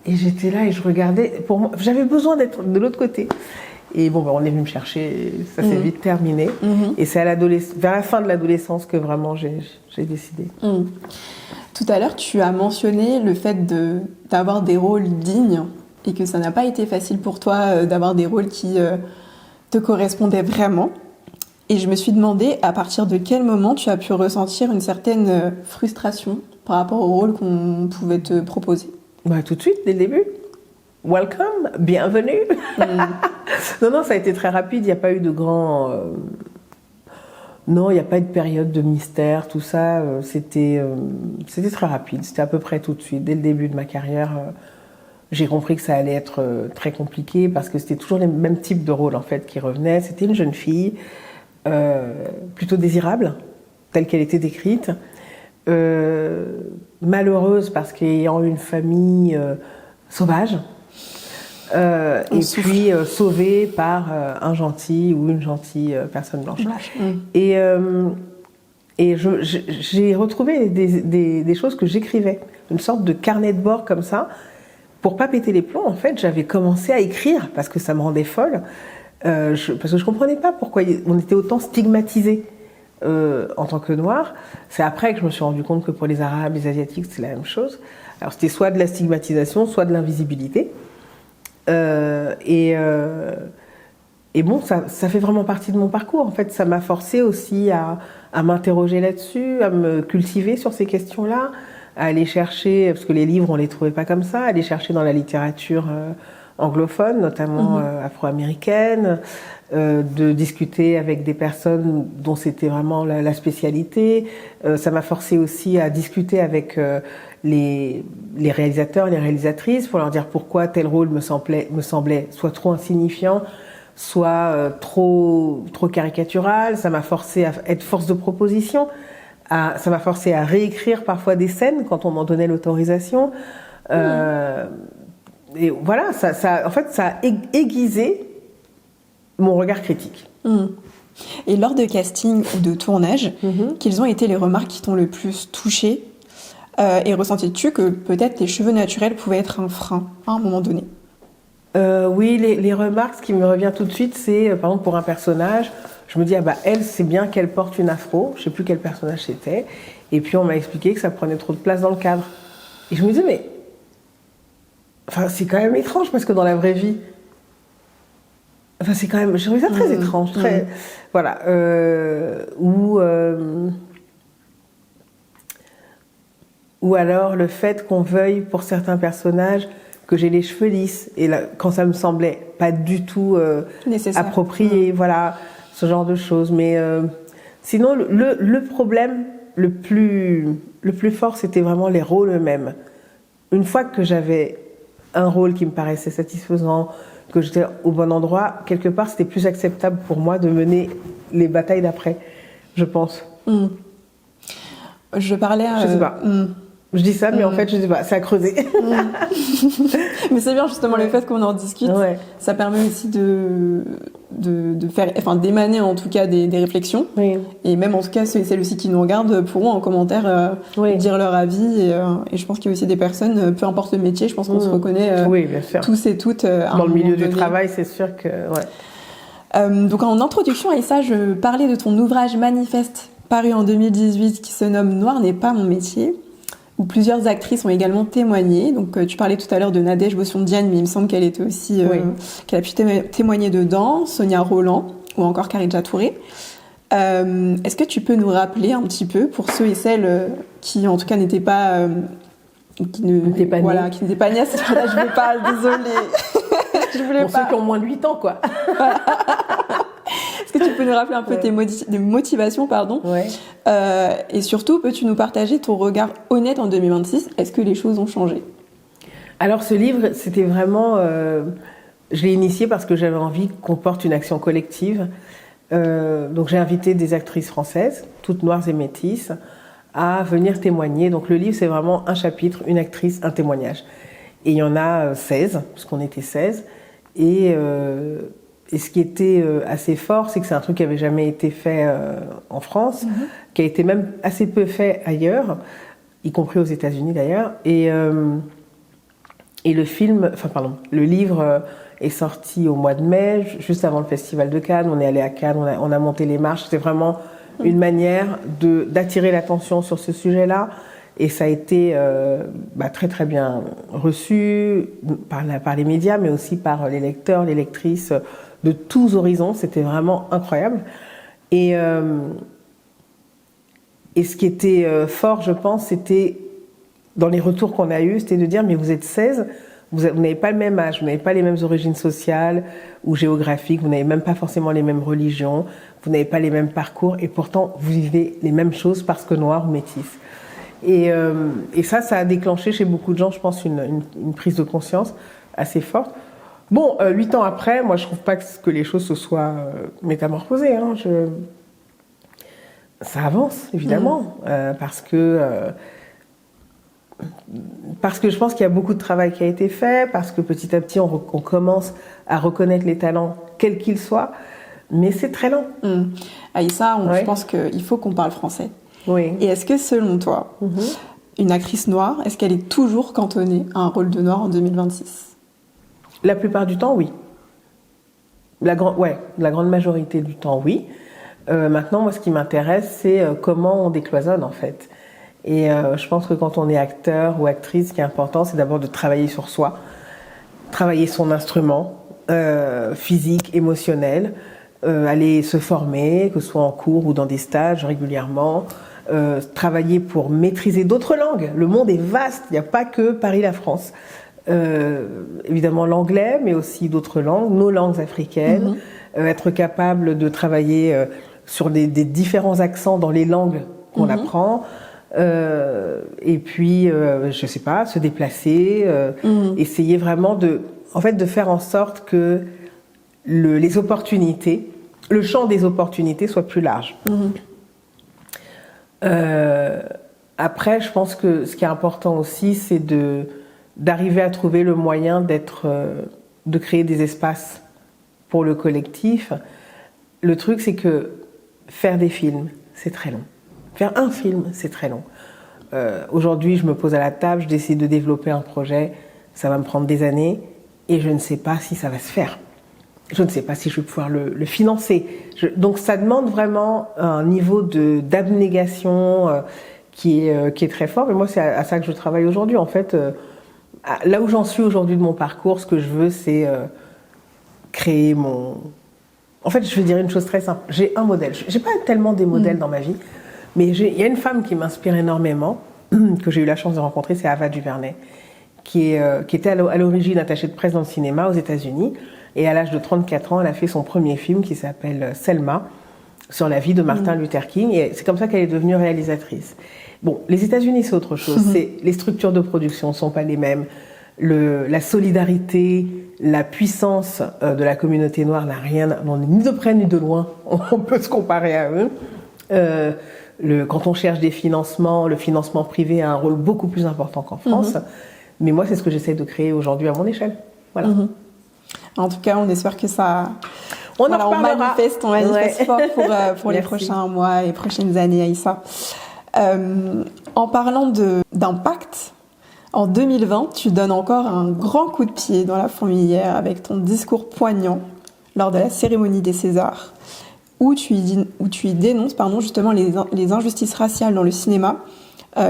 Et j'étais là et je regardais, pour moi, j'avais besoin d'être de l'autre côté. Et bon, on est venu me chercher, ça s'est vite terminé. Et c'est vers la fin de l'adolescence que vraiment j'ai décidé. Tout à l'heure, tu as mentionné le fait d'avoir des rôles dignes et que ça n'a pas été facile pour toi d'avoir des rôles qui te correspondaient vraiment. Et je me suis demandé à partir de quel moment tu as pu ressentir une certaine frustration par rapport au rôle qu'on pouvait te proposer. Tout de suite, dès le début. Welcome, bienvenue. Non, ça a été très rapide. Il n'y a pas eu de grand... Non, il n'y a pas eu de période de mystère, tout ça. C'était très rapide. C'était à peu près tout de suite. Dès le début de ma carrière, j'ai compris que ça allait être très compliqué parce que c'était toujours les mêmes types de rôles en fait qui revenaient. C'était une jeune fille plutôt désirable, telle qu'elle était décrite. Malheureuse parce qu'ayant une famille sauvage. Et puis sauvée par un gentil ou une gentille personne blanche. Et j'ai retrouvé des choses que j'écrivais, une sorte de carnet de bord comme ça. Pour pas péter les plombs, en fait, j'avais commencé à écrire parce que ça me rendait folle. Parce que je comprenais pas pourquoi on était autant stigmatisés en tant que noirs. C'est après que je me suis rendu compte que pour les Arabes, les Asiatiques, c'est la même chose. Alors c'était soit de la stigmatisation, soit de l'invisibilité. Et bon, ça fait vraiment partie de mon parcours. En fait, ça m'a forcé aussi à m'interroger là-dessus, à me cultiver sur ces questions-là, à aller chercher, parce que les livres, on les trouvait pas comme ça, à aller chercher dans la littérature anglophone, notamment afro-américaine, de discuter avec des personnes dont c'était vraiment la spécialité. Ça m'a forcé aussi à discuter avec les réalisateurs, les réalisatrices, pour leur dire pourquoi tel rôle me semblait soit trop insignifiant, soit trop caricatural. Ça m'a forcé à être force de proposition. Ça m'a forcé à réécrire parfois des scènes quand on m'en donnait l'autorisation. Et voilà, en fait, ça a aiguisé mon regard critique. Et lors de casting ou de tournage, quelles ont été les remarques qui t'ont le plus touchée et ressentis-tu que peut-être les cheveux naturels pouvaient être un frein à un moment donné? Oui, les remarques, ce qui me revient tout de suite, c'est, par exemple, pour un personnage, je me dis, elle, c'est bien qu'elle porte une afro, je ne sais plus quel personnage c'était, et puis on m'a expliqué que ça prenait trop de place dans le cadre. Et je me disais, mais... Enfin, c'est quand même étrange, parce que dans la vraie vie, Enfin, c'est quand même, je trouve ça très étrange, très, voilà, ou alors le fait qu'on veuille pour certains personnages que j'ai les cheveux lisses, et là, quand ça me semblait pas du tout approprié, voilà, ce genre de choses. Mais sinon, le problème le plus fort, c'était vraiment les rôles eux-mêmes. Une fois que j'avais un rôle qui me paraissait satisfaisant, que j'étais au bon endroit, quelque part, c'était plus acceptable pour moi de mener les batailles d'après, je pense. Je parlais... Je sais pas. Je dis ça, mais en fait, je sais pas, c'est à creuser. Mais c'est bien, justement, le fait qu'on en discute. Ouais. Ça permet aussi de faire, enfin, d'émaner, en tout cas, des réflexions. Oui. Et même, en tout cas, celles aussi qui nous regardent pourront, en commentaire, dire leur avis. Et je pense qu'il y a aussi des personnes, peu importe le métier, je pense qu'on se reconnaît tous et toutes. Dans le milieu du travail, c'est sûr que... Ouais. Donc, en introduction, Aïssa, je parlais de ton ouvrage manifeste paru en 2018 qui se nomme « Noir n'est pas mon métier », où plusieurs actrices ont également témoigné. Donc, tu parlais tout à l'heure de Nadège Bossondiane, mais il me semble qu'elle était aussi, qu'elle a pu témoigner dedans, Sonia Roland ou encore Khadija Touré. Est-ce que tu peux nous rappeler un petit peu, pour ceux et celles qui, en tout cas, n'étaient pas, qui n'étaient pas nées à cette heure-là, je veux pas, désolée. Je voulais pas. Ceux qui ont moins de 8 ans, quoi. Voilà. Est-ce que tu peux nous rappeler un peu tes motivations, pardon, et surtout, peux-tu nous partager ton regard honnête en 2026 ? Est-ce que les choses ont changé ? Alors, ce livre, c'était vraiment... je l'ai initié parce que j'avais envie qu'on porte une action collective. Donc, j'ai invité des actrices françaises, toutes noires et métisses, à venir témoigner. Donc, le livre, c'est vraiment un chapitre, une actrice, un témoignage. Et il y en a 16, puisqu'on était 16. Et ce qui était assez fort, c'est que c'est un truc qui n'avait jamais été fait en France, qui a été même assez peu fait ailleurs, y compris aux États-Unis d'ailleurs. Et le livre est sorti au mois de mai, juste avant le Festival de Cannes. On est allé à Cannes, on a monté les marches. C'était vraiment une manière d'attirer l'attention sur ce sujet-là. Et ça a été très très bien reçu par les médias, mais aussi par les lecteurs, les lectrices de tous horizons. C'était vraiment incroyable. Et ce qui était fort, je pense, c'était dans les retours qu'on a eus, c'était de dire mais vous êtes 16, vous n'avez pas le même âge, vous n'avez pas les mêmes origines sociales ou géographiques, vous n'avez même pas forcément les mêmes religions, vous n'avez pas les mêmes parcours, et pourtant vous vivez les mêmes choses parce que noir ou métis. Et ça a déclenché chez beaucoup de gens, je pense, une prise de conscience assez forte. Bon, 8 ans après, moi je trouve pas que les choses se soient métamorphosées. Hein. Ça avance, évidemment, parce que je pense qu'il y a beaucoup de travail qui a été fait, parce que petit à petit on commence à reconnaître les talents, quels qu'ils soient, mais c'est très lent. Aïssa, je pense qu'il faut qu'on parle français. Oui. Et est-ce que selon toi, une actrice noire, est-ce qu'elle est toujours cantonnée à un rôle de noir en 2026 ? La plupart du temps, oui. La grande majorité du temps, oui. Maintenant, moi, ce qui m'intéresse, c'est comment on décloisonne, en fait. Et je pense que quand on est acteur ou actrice, ce qui est important, c'est d'abord de travailler sur soi, travailler son instrument physique, émotionnel, aller se former, que ce soit en cours ou dans des stages régulièrement, travailler pour maîtriser d'autres langues. Le monde est vaste, il n'y a pas que Paris-la France. Évidemment l'anglais, mais aussi d'autres langues, nos langues africaines, être capable de travailler sur des différents accents dans les langues qu'on apprend, et puis, je sais pas, se déplacer, essayer vraiment de faire en sorte que les opportunités, le champ des opportunités soit plus large. Après, je pense que ce qui est important aussi, c'est d'arriver à trouver le moyen de créer des espaces pour le collectif. Le truc, c'est que faire des films, c'est très long. Faire un film, c'est très long. Aujourd'hui, je me pose à la table, je décide de développer un projet, ça va me prendre des années, et je ne sais pas si ça va se faire. Je ne sais pas si je vais pouvoir le financer. Donc ça demande vraiment un niveau d'abnégation qui est très fort. Mais moi, c'est à ça que je travaille aujourd'hui. En fait, là où j'en suis aujourd'hui de mon parcours, ce que je veux, c'est créer mon... En fait, je vais dire une chose très simple. J'ai un modèle. J'ai pas tellement des modèles dans ma vie, mais il y a une femme qui m'inspire énormément, que j'ai eu la chance de rencontrer, c'est Ava DuVernay, qui était à l'origine attachée de presse dans le cinéma aux États-Unis. Et à l'âge de 34 ans, elle a fait son premier film qui s'appelle Selma, sur la vie de Martin Luther King. Et c'est comme ça qu'elle est devenue réalisatrice. Bon, les États-Unis, c'est autre chose. Les structures de production ne sont pas les mêmes. La solidarité, la puissance de la communauté noire n'a rien, ni de près ni de loin. On peut se comparer à eux. Quand on cherche des financements, le financement privé a un rôle beaucoup plus important qu'en France. Mais moi, c'est ce que j'essaie de créer aujourd'hui à mon échelle. Voilà. En tout cas, on espère que ça... On manifeste fort pour les prochains mois et prochaines années, Aïssa. En parlant d'impact, en 2020, tu donnes encore un grand coup de pied dans la fourmilière avec ton discours poignant lors de la cérémonie des Césars, où tu y dénonces justement les injustices raciales dans le cinéma,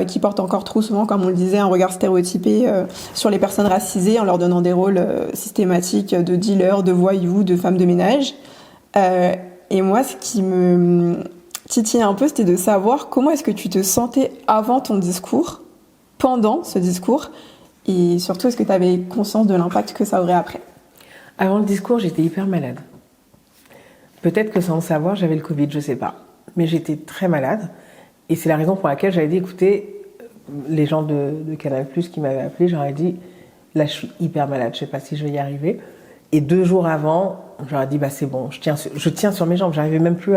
qui portent encore trop souvent, comme on le disait, un regard stéréotypé sur les personnes racisées en leur donnant des rôles systématiques de dealers, de voyous, de femmes de ménage. Et moi, ce qui me titillait un peu, c'était de savoir comment est-ce que tu te sentais avant ton discours, pendant ce discours, et surtout, est-ce que tu avais conscience de l'impact que ça aurait après? Avant le discours, j'étais hyper malade. Peut-être que sans le savoir, j'avais le Covid, je sais pas. Mais j'étais très malade. Et c'est la raison pour laquelle j'avais dit, écoutez, les gens de Canal+, qui m'avaient appelé, j'aurais dit, là, je suis hyper malade, je sais pas si je vais y arriver. Et 2 jours avant, j'aurais dit, bah c'est bon, je tiens sur mes jambes, j'arrivais même plus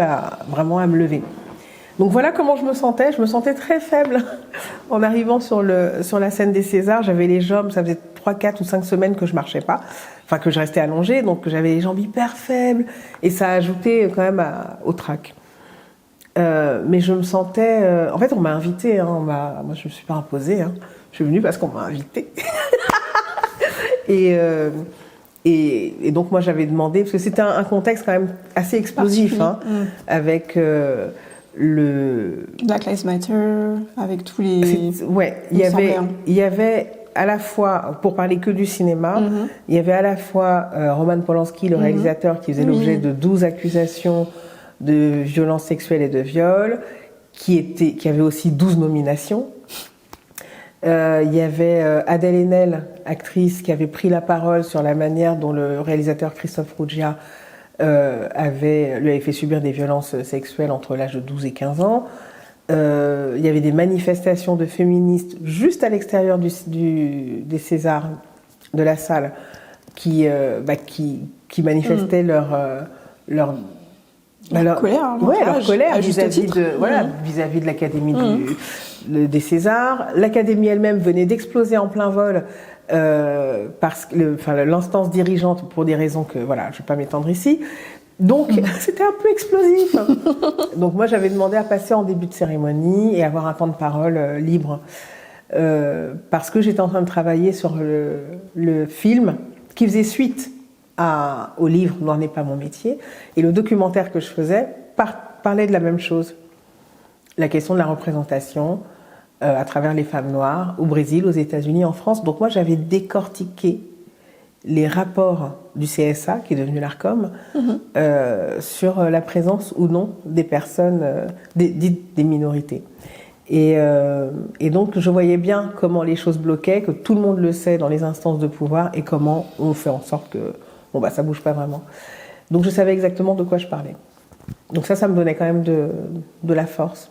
vraiment à me lever. Donc voilà comment je me sentais. Je me sentais très faible en arrivant sur la scène des Césars. J'avais les jambes, ça faisait 3, 4 ou 5 semaines que je marchais pas, enfin que je restais allongée, donc j'avais les jambes hyper faibles. Et ça a ajouté quand même au trac. Mais je me sentais... en fait, on m'a invitée. Moi, je ne me suis pas imposée. Je suis venue parce qu'on m'a invitée. et donc, moi, j'avais demandé... Parce que c'était un contexte quand même assez explosif. Avec le... Black Lives Matter, avec tous les... Ouais, il y avait à la fois, pour parler que du cinéma, il y avait à la fois Roman Polanski, le réalisateur, qui faisait l'objet de 12 accusations de violences sexuelles et de viol, qui avait aussi 12 nominations. Il y avait Adèle Haenel, actrice, qui avait pris la parole sur la manière dont le réalisateur Christophe Ruggia lui avait fait subir des violences sexuelles entre l'âge de 12 et 15 ans. Il y avait des manifestations de féministes juste à l'extérieur des Césars, de la salle, qui manifestaient leur colère vis-à-vis de l'Académie des Césars. L'Académie elle-même venait d'exploser en plein vol parce que l'instance dirigeante, pour des raisons que je ne vais pas m'étendre ici. Donc c'était un peu explosif. Donc moi j'avais demandé à passer en début de cérémonie et avoir un temps de parole libre parce que j'étais en train de travailler sur le film qui faisait suite au livre « Noir n'est pas mon métier ». Et le documentaire que je faisais parlait de la même chose. La question de la représentation à travers les femmes noires au Brésil, aux États-Unis, en France. Donc moi, j'avais décortiqué les rapports du CSA, qui est devenu l'ARCOM, sur la présence ou non des personnes dites des minorités. Et donc, je voyais bien comment les choses bloquaient, que tout le monde le sait dans les instances de pouvoir, et comment on fait en sorte que ça bouge pas vraiment. Donc je savais exactement de quoi je parlais. Donc ça me donnait quand même de la force.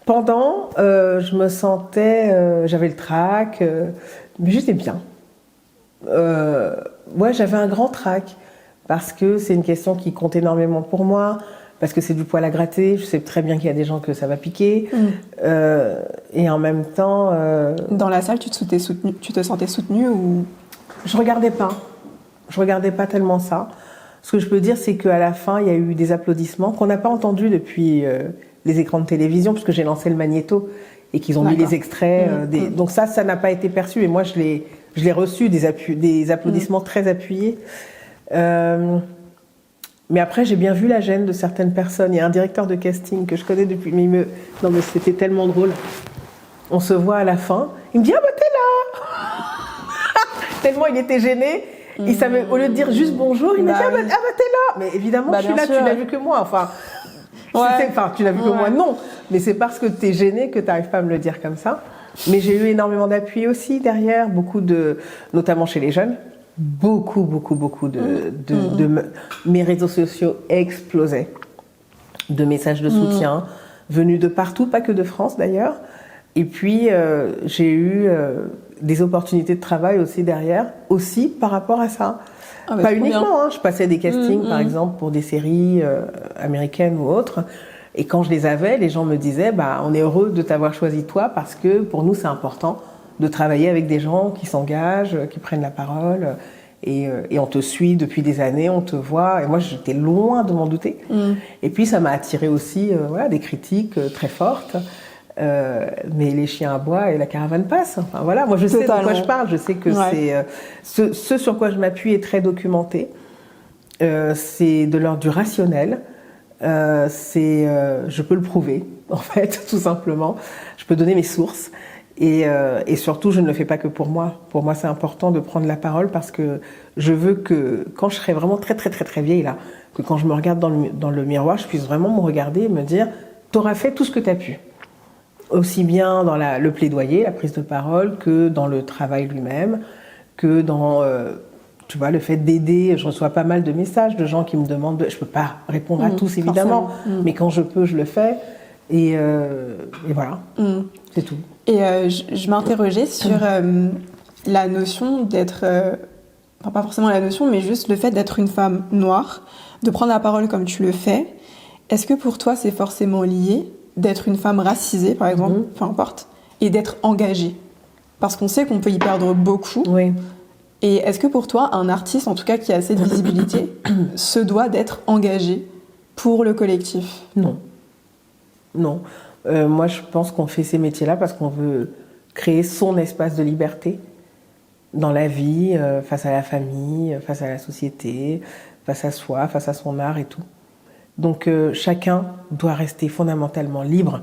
Pendant, je me sentais, j'avais le trac, mais j'étais bien. J'avais un grand trac parce que c'est une question qui compte énormément pour moi, parce que c'est du poil à gratter. Je sais très bien qu'il y a des gens que ça va piquer, et en même temps. Dans la salle, tu te sentais soutenue ou? Je regardais pas tellement ça. Ce que je peux dire, c'est qu'à la fin, il y a eu des applaudissements qu'on n'a pas entendus depuis les écrans de télévision, puisque j'ai lancé le magnéto et qu'ils ont mis les extraits. Donc ça n'a pas été perçu. Et moi, je l'ai reçu, des applaudissements très appuyés. Mais après, j'ai bien vu la gêne de certaines personnes. Il y a un directeur de casting que je connais depuis... Non, mais c'était tellement drôle. On se voit à la fin. Il me dit « Ah, bah t'es là !» Tellement il était gêné. Il savait, au lieu de dire juste bonjour, il m'a dit ah bah t'es là. Mais évidemment, je suis là, sûr. tu n'as vu que moi. Enfin, tu n'as vu que moi, non. Mais c'est parce que t'es gêné que t'arrives pas à me le dire comme ça. Mais j'ai eu énormément d'appui aussi derrière, notamment chez les jeunes. Beaucoup mes réseaux sociaux explosaient de messages de soutien venus de partout, pas que de France d'ailleurs. Et puis j'ai eu des opportunités de travail aussi derrière, aussi par rapport à ça. Ah bah, pas uniquement, hein, je passais des castings par exemple pour des séries américaines ou autres. Et quand je les avais, les gens me disaient on est heureux de t'avoir choisi toi parce que pour nous c'est important de travailler avec des gens qui s'engagent, qui prennent la parole, et on te suit depuis des années, on te voit, et moi j'étais loin de m'en douter. Et puis ça m'a attiré aussi des critiques très fortes, mais les chiens aboient et la caravane passe. Enfin voilà, moi je sais de quoi je parle, je sais que c'est ce sur quoi je m'appuie est très documenté, c'est de l'ordre du rationnel. Je peux le prouver, en fait, tout simplement. Je peux donner mes sources. Et surtout, je ne le fais pas que pour moi. Pour moi, c'est important de prendre la parole parce que je veux que, quand je serai vraiment très, très, très, très vieille, là, que quand je me regarde dans le miroir, je puisse vraiment me regarder et me dire « T'auras fait tout ce que t'as pu ». Aussi bien dans le plaidoyer, la prise de parole, que dans le travail lui-même, que dans... tu vois, le fait d'aider, je reçois pas mal de messages de gens qui me demandent, je peux pas répondre à tous évidemment, mais quand je peux, je le fais, et voilà, c'est tout. Et je m'interrogeais sur la notion d'être, enfin pas forcément la notion, mais juste le fait d'être une femme noire, de prendre la parole comme tu le fais. Est-ce que pour toi c'est forcément lié d'être une femme racisée, par exemple, peu importe, et d'être engagée? Parce qu'on sait qu'on peut y perdre beaucoup. Oui. Et est-ce que pour toi, un artiste, en tout cas qui a assez de visibilité, se doit d'être engagé pour le collectif? Non. Non. Moi, je pense qu'on fait ces métiers-là parce qu'on veut créer son espace de liberté dans la vie, face à la famille, face à la société, face à soi, face à son art et tout. Donc, chacun doit rester fondamentalement libre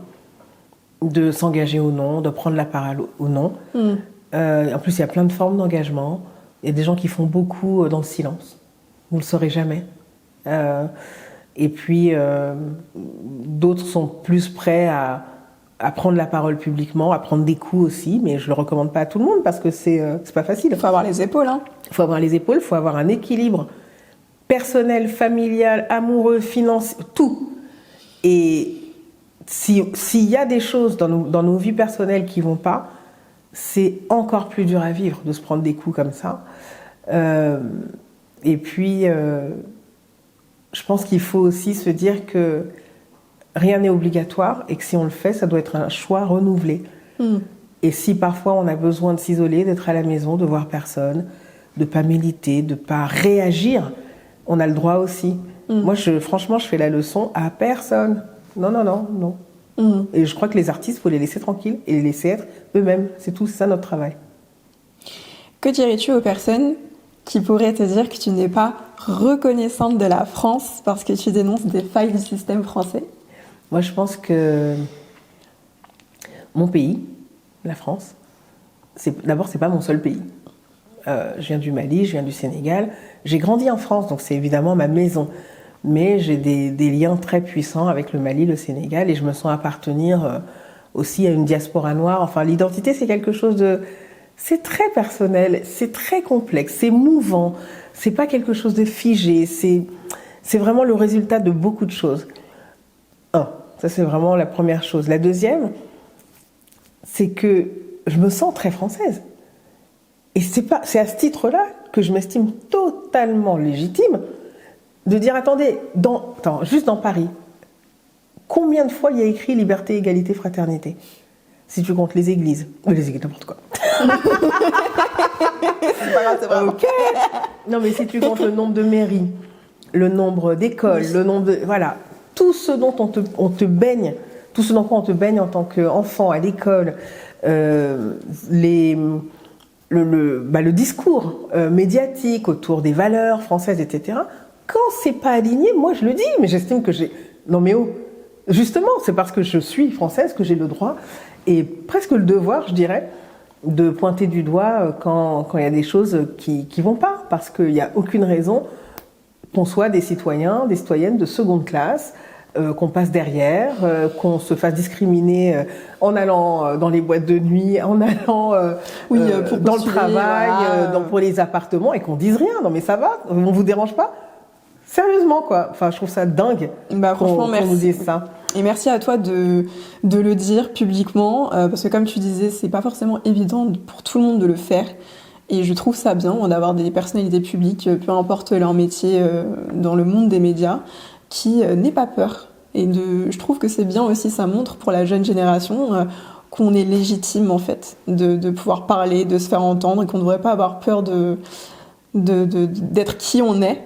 de s'engager ou non, de prendre la parole ou non. En plus, il y a plein de formes d'engagement. Il y a des gens qui font beaucoup dans le silence. Vous ne le saurez jamais. Et puis, d'autres sont plus prêts à prendre la parole publiquement, à prendre des coups aussi, mais je ne le recommande pas à tout le monde parce que c'est pas facile. Il faut avoir les épaules. Il faut avoir les épaules, il faut avoir un équilibre personnel, familial, amoureux, financier, tout. Et s'il y a des choses dans nos vies personnelles qui ne vont pas, c'est encore plus dur à vivre de se prendre des coups comme ça. Et puis, je pense qu'il faut aussi se dire que rien n'est obligatoire et que si on le fait, ça doit être un choix renouvelé. Et si parfois on a besoin de s'isoler, d'être à la maison, de voir personne, de ne pas militer, de ne pas réagir, on a le droit aussi. Moi, franchement, je fais la leçon à personne. Non. Et je crois que les artistes, il faut les laisser tranquilles et les laisser être eux-mêmes. C'est tout, c'est ça notre travail. Que dirais-tu aux personnes qui pourraient te dire que tu n'es pas reconnaissante de la France parce que tu dénonces des failles du système français? Moi, je pense que mon pays, la France, d'abord, c'est pas mon seul pays. Je viens du Mali, je viens du Sénégal. J'ai grandi en France, donc c'est évidemment ma maison. Mais j'ai des liens très puissants avec le Mali, le Sénégal, et je me sens appartenir aussi à une diaspora noire. Enfin, l'identité, c'est quelque chose de... C'est très personnel, c'est très complexe, c'est mouvant, c'est pas quelque chose de figé, c'est vraiment le résultat de beaucoup de choses. Ça c'est vraiment la première chose. La deuxième, c'est que je me sens très française. Et c'est à ce titre-là que je m'estime totalement légitime de dire, attendez, juste dans Paris, combien de fois il y a écrit liberté, égalité, fraternité? Si tu comptes les églises, n'importe quoi. C'est pas grave, c'est pas ok. Non, mais si tu comptes le nombre de mairies, le nombre d'écoles, le nombre de... Voilà. Tout ce dont on te baigne, tout ce dans quoi on te baigne en tant qu'enfant à l'école, le discours médiatique autour des valeurs françaises, etc. Quand c'est pas aligné, moi je le dis, mais j'estime que j'ai... Non mais justement, c'est parce que je suis française que j'ai le droit, et presque le devoir, je dirais, de pointer du doigt quand il y a des choses qui vont pas, parce qu'il n'y a aucune raison qu'on soit des citoyens, des citoyennes de seconde classe, qu'on passe derrière, qu'on se fasse discriminer en allant dans les boîtes de nuit, en allant dans le travail, voilà. Pour les appartements, et qu'on dise rien. Non mais ça va, on vous dérange pas? Sérieusement quoi. Enfin, je trouve ça dingue franchement, qu'on nous dise ça. Et merci à toi de le dire publiquement, parce que comme tu disais, c'est pas forcément évident pour tout le monde de le faire. Et je trouve ça bien d'avoir des personnalités publiques, peu importe leur métier dans le monde des médias, qui n'aient pas peur. Et je trouve que c'est bien aussi, ça montre pour la jeune génération qu'on est légitime en fait, de pouvoir parler, de se faire entendre, et qu'on ne devrait pas avoir peur d'être qui on est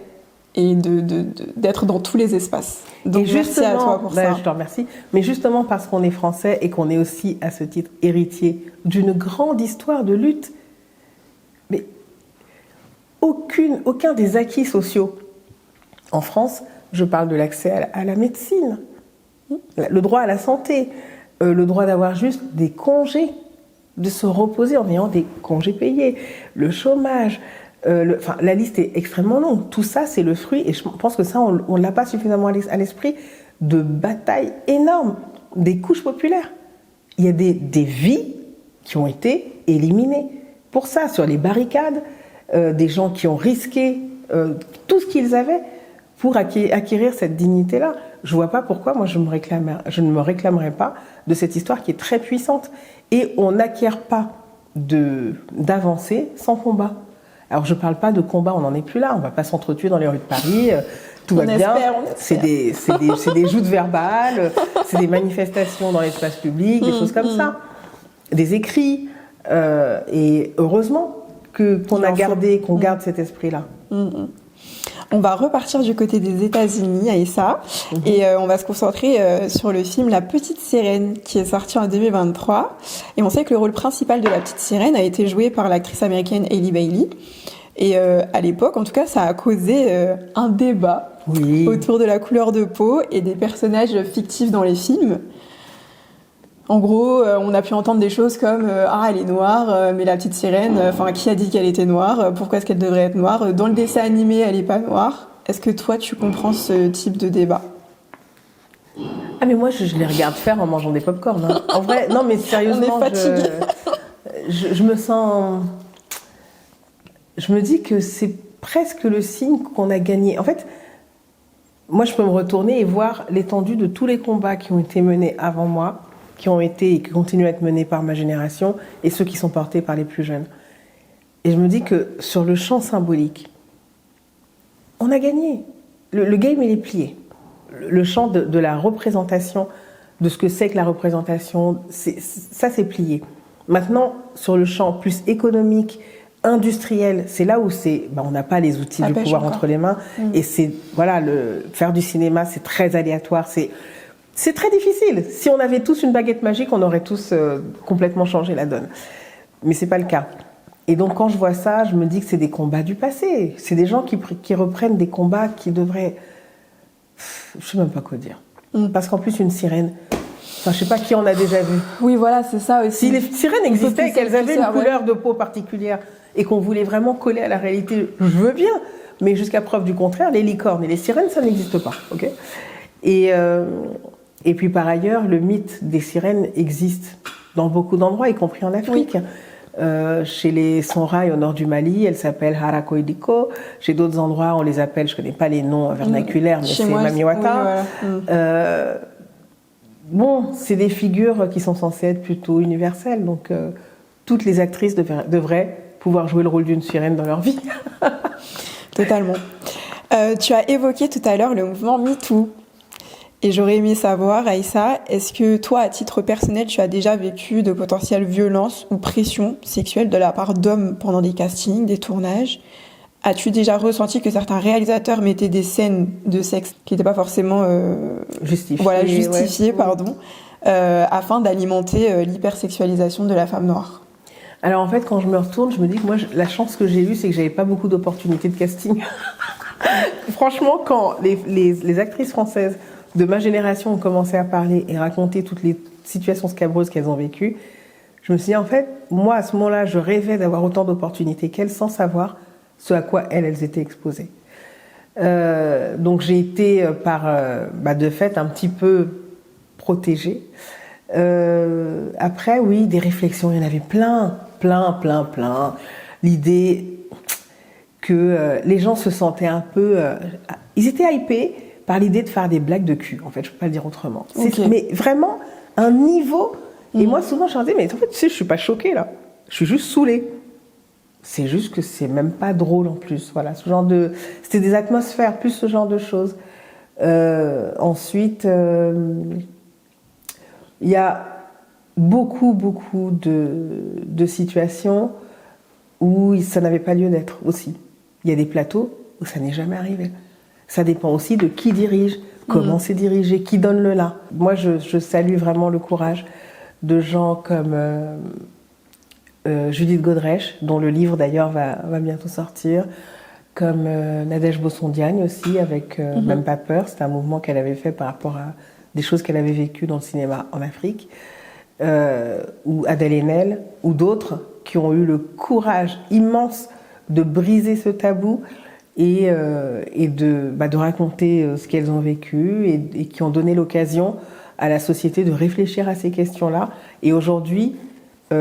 et d'être dans tous les espaces. Donc merci à toi pour ça. Je te remercie. Mais justement parce qu'on est français et qu'on est aussi à ce titre héritier d'une grande histoire de lutte, mais aucun des acquis sociaux en France, je parle de l'accès à la médecine, le droit à la santé, le droit d'avoir juste des congés, de se reposer en ayant des congés payés, le chômage, la liste est extrêmement longue. Tout ça, c'est le fruit, et je pense que ça, on ne l'a pas suffisamment à l'esprit, de batailles énormes, des couches populaires. Il y a des vies qui ont été éliminées. Pour ça, sur les barricades, des gens qui ont risqué tout ce qu'ils avaient pour acquérir cette dignité-là. Je ne vois pas pourquoi moi je ne me réclamerais pas de cette histoire qui est très puissante. Et on n'acquiert pas d'avancée sans combat. Alors je ne parle pas de combat, on n'en est plus là, on ne va pas s'entretuer dans les rues de Paris, tout va bien. C'est des joutes verbales, c'est des manifestations dans l'espace public, des choses comme ça, des écrits. Et heureusement qu'on garde cet esprit-là. On va repartir du côté des États-Unis, Aïssa, et on va se concentrer sur le film La Petite Sirène, qui est sorti en 2023. Et on sait que le rôle principal de la Petite Sirène a été joué par l'actrice américaine Hailey Bailey. Et à l'époque, en tout cas, ça a causé un débat autour de la couleur de peau et des personnages fictifs dans les films. En gros, on a pu entendre des choses comme elle est noire, mais la petite sirène, qui a dit qu'elle était noire? Pourquoi est-ce qu'elle devrait être noire? Dans le dessin animé, elle est pas noire. Est-ce que toi, tu comprends ce type de débat? Ah mais moi, je les regarde faire en mangeant des pop-corn. Hein. En vrai, non mais sérieusement, on est fatigué. Je me sens... Je me dis que c'est presque le signe qu'on a gagné. En fait, moi, je peux me retourner et voir l'étendue de tous les combats qui ont été menés avant moi, qui ont été et qui continuent à être menés par ma génération, et ceux qui sont portés par les plus jeunes. Et je me dis que sur le champ symbolique, on a gagné. Le game, il est plié. Le champ de la représentation, de ce que c'est que la représentation, ça c'est plié. Maintenant, sur le champ plus économique, industriel, c'est là où on n'a pas les outils du pouvoir entre les mains. Et faire du cinéma, c'est très aléatoire, c'est très difficile. Si on avait tous une baguette magique, on aurait tous complètement changé la donne. Mais c'est pas le cas. Et donc quand je vois ça, je me dis que c'est des combats du passé. C'est des gens qui reprennent des combats qui devraient... Je sais même pas quoi dire. Parce qu'en plus, une sirène... je sais pas qui en a déjà vu. Oui, voilà, c'est ça aussi. Si les sirènes existaient, qu'elles avaient une couleur de peau particulière et qu'on voulait vraiment coller à la réalité, je veux bien. Mais jusqu'à preuve du contraire, les licornes et les sirènes, ça n'existe pas. Okay, et puis par ailleurs, le mythe des sirènes existe dans beaucoup d'endroits, y compris en Afrique. Chez les Songhai au nord du Mali, elles s'appellent Harakoidiko. Chez d'autres endroits, on les appelle, je connais pas les noms vernaculaires, mais c'est Mamiwata. Bon, c'est des figures qui sont censées être plutôt universelles, donc toutes les actrices devraient pouvoir jouer le rôle d'une sirène dans leur vie. Totalement. Tu as évoqué tout à l'heure le mouvement MeToo. Et j'aurais aimé savoir, Aïssa, est-ce que toi, à titre personnel, tu as déjà vécu de potentielles violences ou pressions sexuelles de la part d'hommes pendant des castings, des tournages? As-tu déjà ressenti que certains réalisateurs mettaient des scènes de sexe qui n'étaient pas forcément justifiées, afin d'alimenter l'hypersexualisation de la femme noire? Alors en fait, quand je me retourne, je me dis que moi, la chance que j'ai eue, c'est que j'avais pas beaucoup d'opportunités de casting. Franchement, quand les actrices françaises de ma génération ont commencé à parler et raconter toutes les situations scabreuses qu'elles ont vécues, je me suis dit, en fait, moi, à ce moment-là, je rêvais d'avoir autant d'opportunités qu'elles sans savoir ce à quoi elles étaient exposées. Donc j'ai été, de fait, un petit peu protégée. Après, oui, des réflexions, il y en avait plein. L'idée que les gens se sentaient un peu... ils étaient hypés par l'idée de faire des blagues de cul, en fait, je ne peux pas le dire autrement. Okay. Mais vraiment, un niveau... Et moi, souvent, je leur dis, mais en fait, tu sais, je ne suis pas choquée, là. Je suis juste saoulée. C'est juste que c'est même pas drôle, en plus. Voilà, ce genre de... C'était des atmosphères, plus ce genre de choses. Ensuite, il y a beaucoup de situations où ça n'avait pas lieu d'être aussi. Il y a des plateaux où ça n'est jamais arrivé. Ça dépend aussi de qui dirige, comment c'est dirigé, qui donne le là. Moi, je salue vraiment le courage de gens comme Judith Godrèche, dont le livre d'ailleurs va bientôt sortir, comme Nadège Bossondiagne aussi, avec Même pas peur. C'était un mouvement qu'elle avait fait par rapport à des choses qu'elle avait vécues dans le cinéma en Afrique, ou Adèle Haenel, ou d'autres qui ont eu le courage immense de briser ce tabou et de raconter ce qu'elles ont vécu et qui ont donné l'occasion à la société de réfléchir à ces questions-là. Et aujourd'hui,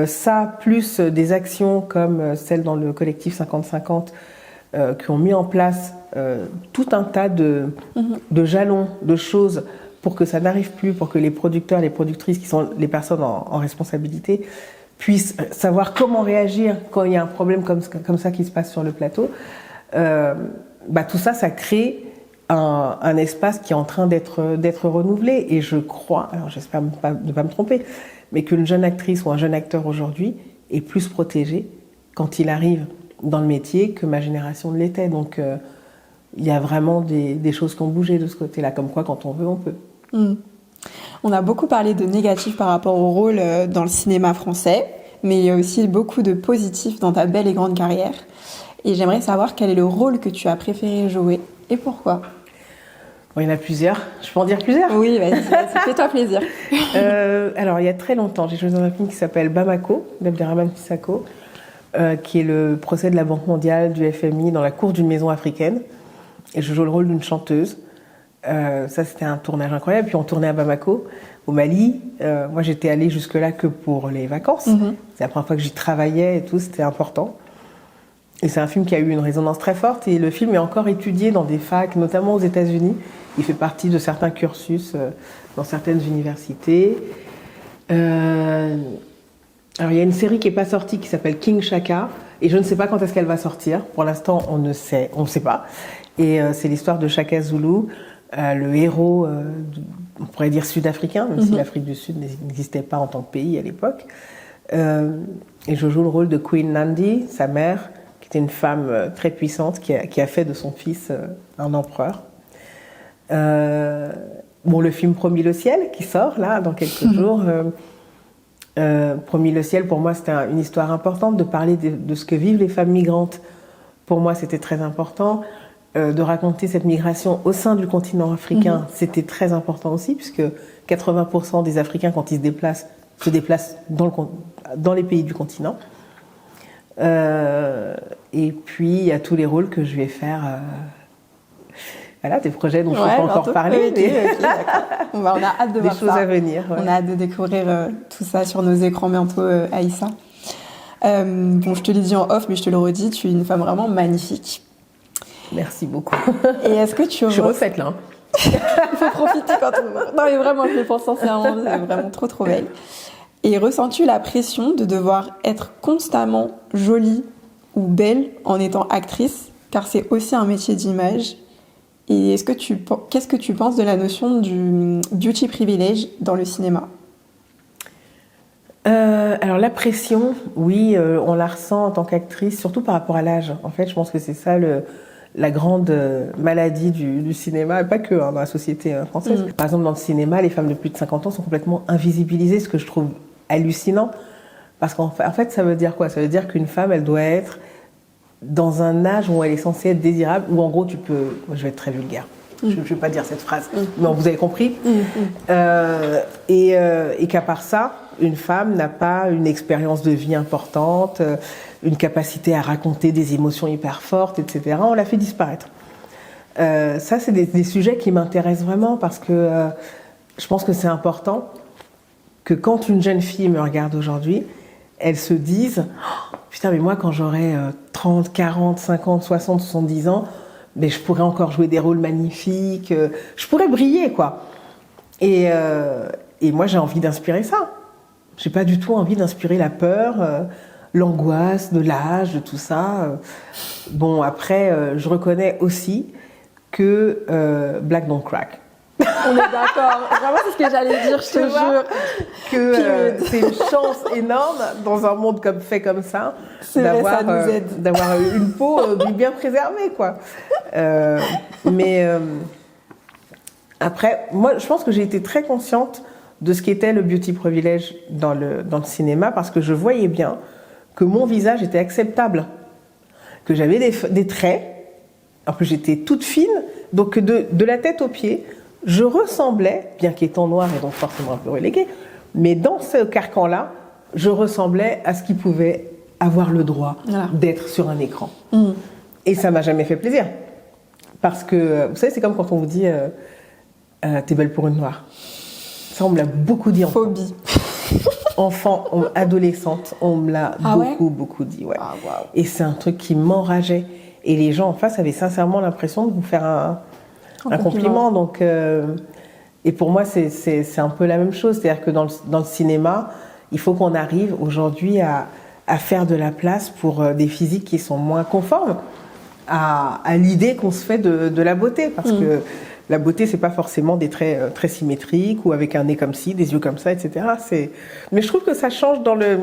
ça, plus des actions comme celles dans le collectif 50-50 qui ont mis en place tout un tas de jalons, de choses pour que ça n'arrive plus, pour que les producteurs, les productrices, qui sont les personnes en responsabilité, puissent savoir comment réagir quand il y a un problème comme ça qui se passe sur le plateau. Tout ça, ça crée un espace qui est en train d'être renouvelé. Et je crois, alors j'espère ne pas me tromper, mais qu'une jeune actrice ou un jeune acteur aujourd'hui est plus protégé quand il arrive dans le métier que ma génération ne l'était. Donc il y a vraiment des choses qui ont bougé de ce côté-là, comme quoi quand on veut, on peut. On a beaucoup parlé de négatifs par rapport au rôle dans le cinéma français, mais il y a aussi beaucoup de positifs dans ta belle et grande carrière. Et j'aimerais savoir quel est le rôle que tu as préféré jouer et pourquoi. Bon, il y en a plusieurs. Je peux en dire plusieurs ? Oui, vas-y, fais-toi plaisir. Alors, il y a très longtemps, j'ai joué dans un film qui s'appelle Bamako, d'Abderrahmane Sissako, qui est le procès de la Banque mondiale, du FMI, dans la cour d'une maison africaine. Et je joue le rôle d'une chanteuse. Ça, c'était un tournage incroyable. Puis on tournait à Bamako, au Mali. Moi, j'étais allée jusque-là que pour les vacances. C'est la première fois que j'y travaillais et tout, c'était important. Et c'est un film qui a eu une résonance très forte. Et le film est encore étudié dans des facs, notamment aux États-Unis. Il fait partie de certains cursus dans certaines universités. Alors, il y a une série qui n'est pas sortie qui s'appelle King Shaka. Et je ne sais pas quand est-ce qu'elle va sortir. Pour l'instant, on ne sait pas. Et c'est l'histoire de Shaka Zulu, le héros, on pourrait dire sud-africain, même si l'Afrique du Sud n'existait pas en tant que pays à l'époque. Et je joue le rôle de Queen Nandi, sa mère, qui était une femme très puissante, qui a fait de son fils un empereur. Le film Promis le ciel, qui sort là dans quelques jours. Promis le ciel, pour moi, c'était une histoire importante de parler de ce que vivent les femmes migrantes. Pour moi, c'était très important. De raconter cette migration au sein du continent africain, c'était très important aussi, puisque 80% des Africains, quand ils se déplacent dans les pays du continent. Et puis, il y a tous les rôles que je vais faire. Voilà, des projets dont je ne peux pas encore parler. Okay, on a hâte de voir ça. Des choses à venir. Ouais. On a hâte de découvrir tout ça sur nos écrans bientôt, Aïssa. Je te l'ai dit en off, mais je te le redis, tu es une femme vraiment magnifique. Merci beaucoup. Et est-ce que tu Je suis refaite là. Il faut profiter quand on... Non mais vraiment, je le pense sincèrement, c'est vraiment trop belle. Et ressens-tu la pression de devoir être constamment jolie ou belle en étant actrice, car c'est aussi un métier d'image? Et qu'est-ce que tu penses de la notion du beauty privilege dans le cinéma? Alors la pression, oui, on la ressent en tant qu'actrice, surtout par rapport à l'âge. En fait, je pense que c'est ça la grande maladie du cinéma, et pas que dans la société française. Par exemple, dans le cinéma, les femmes de plus de 50 ans sont complètement invisibilisées, ce que je trouve hallucinant. Parce qu'en fait, ça veut dire quoi? Ça veut dire qu'une femme, elle doit être dans un âge où elle est censée être désirable, où en gros, tu peux... Je vais être très vulgaire. Je ne vais pas dire cette phrase, mais vous avez compris. Et qu'à part ça, une femme n'a pas une expérience de vie importante, une capacité à raconter des émotions hyper fortes, etc. On la fait disparaître. Ça, c'est des sujets qui m'intéressent vraiment parce que je pense que c'est important que quand une jeune fille me regarde aujourd'hui, elle se dise oh, « Putain, mais moi, quand j'aurai 30, 40, 50, 60, 70 ans, mais je pourrais encore jouer des rôles magnifiques, je pourrais briller, quoi. » Et moi, j'ai envie d'inspirer ça. J'ai pas du tout envie d'inspirer la peur, l'angoisse de l'âge, de tout ça. Bon, après, je reconnais aussi que Black Don't Crack. On est d'accord. Vraiment, c'est ce que j'allais dire, je te jure. Que c'est une chance énorme dans un monde fait comme ça d'avoir une peau bien préservée, quoi. Mais après, moi, je pense que j'ai été très consciente de ce qu'était le beauty privilege dans le cinéma parce que je voyais bien que mon visage était acceptable, que j'avais des traits. En plus, j'étais toute fine, donc de la tête aux pieds, je ressemblais, bien qu'étant noire et donc forcément un peu reléguée, mais dans ce carcan-là, je ressemblais à ce qui pouvait avoir le droit d'être sur un écran. Et ça m'a jamais fait plaisir. Parce que, vous savez, c'est comme quand on vous dit t'es belle pour une noire. Ça, on me l'a beaucoup dit. Phobie. Enfant, adolescente, on me l'a beaucoup dit. Ouais. Ah, wow. Et c'est un truc qui m'enrageait. Et les gens en face avaient sincèrement l'impression de vous faire un compliment. Donc, et pour moi, c'est un peu la même chose. C'est-à-dire que dans le cinéma, il faut qu'on arrive aujourd'hui à faire de la place pour des physiques qui sont moins conformes à l'idée qu'on se fait de la beauté. Parce que la beauté, c'est pas forcément des traits très symétriques ou avec un nez comme ci, des yeux comme ça, etc. Mais je trouve que ça change dans le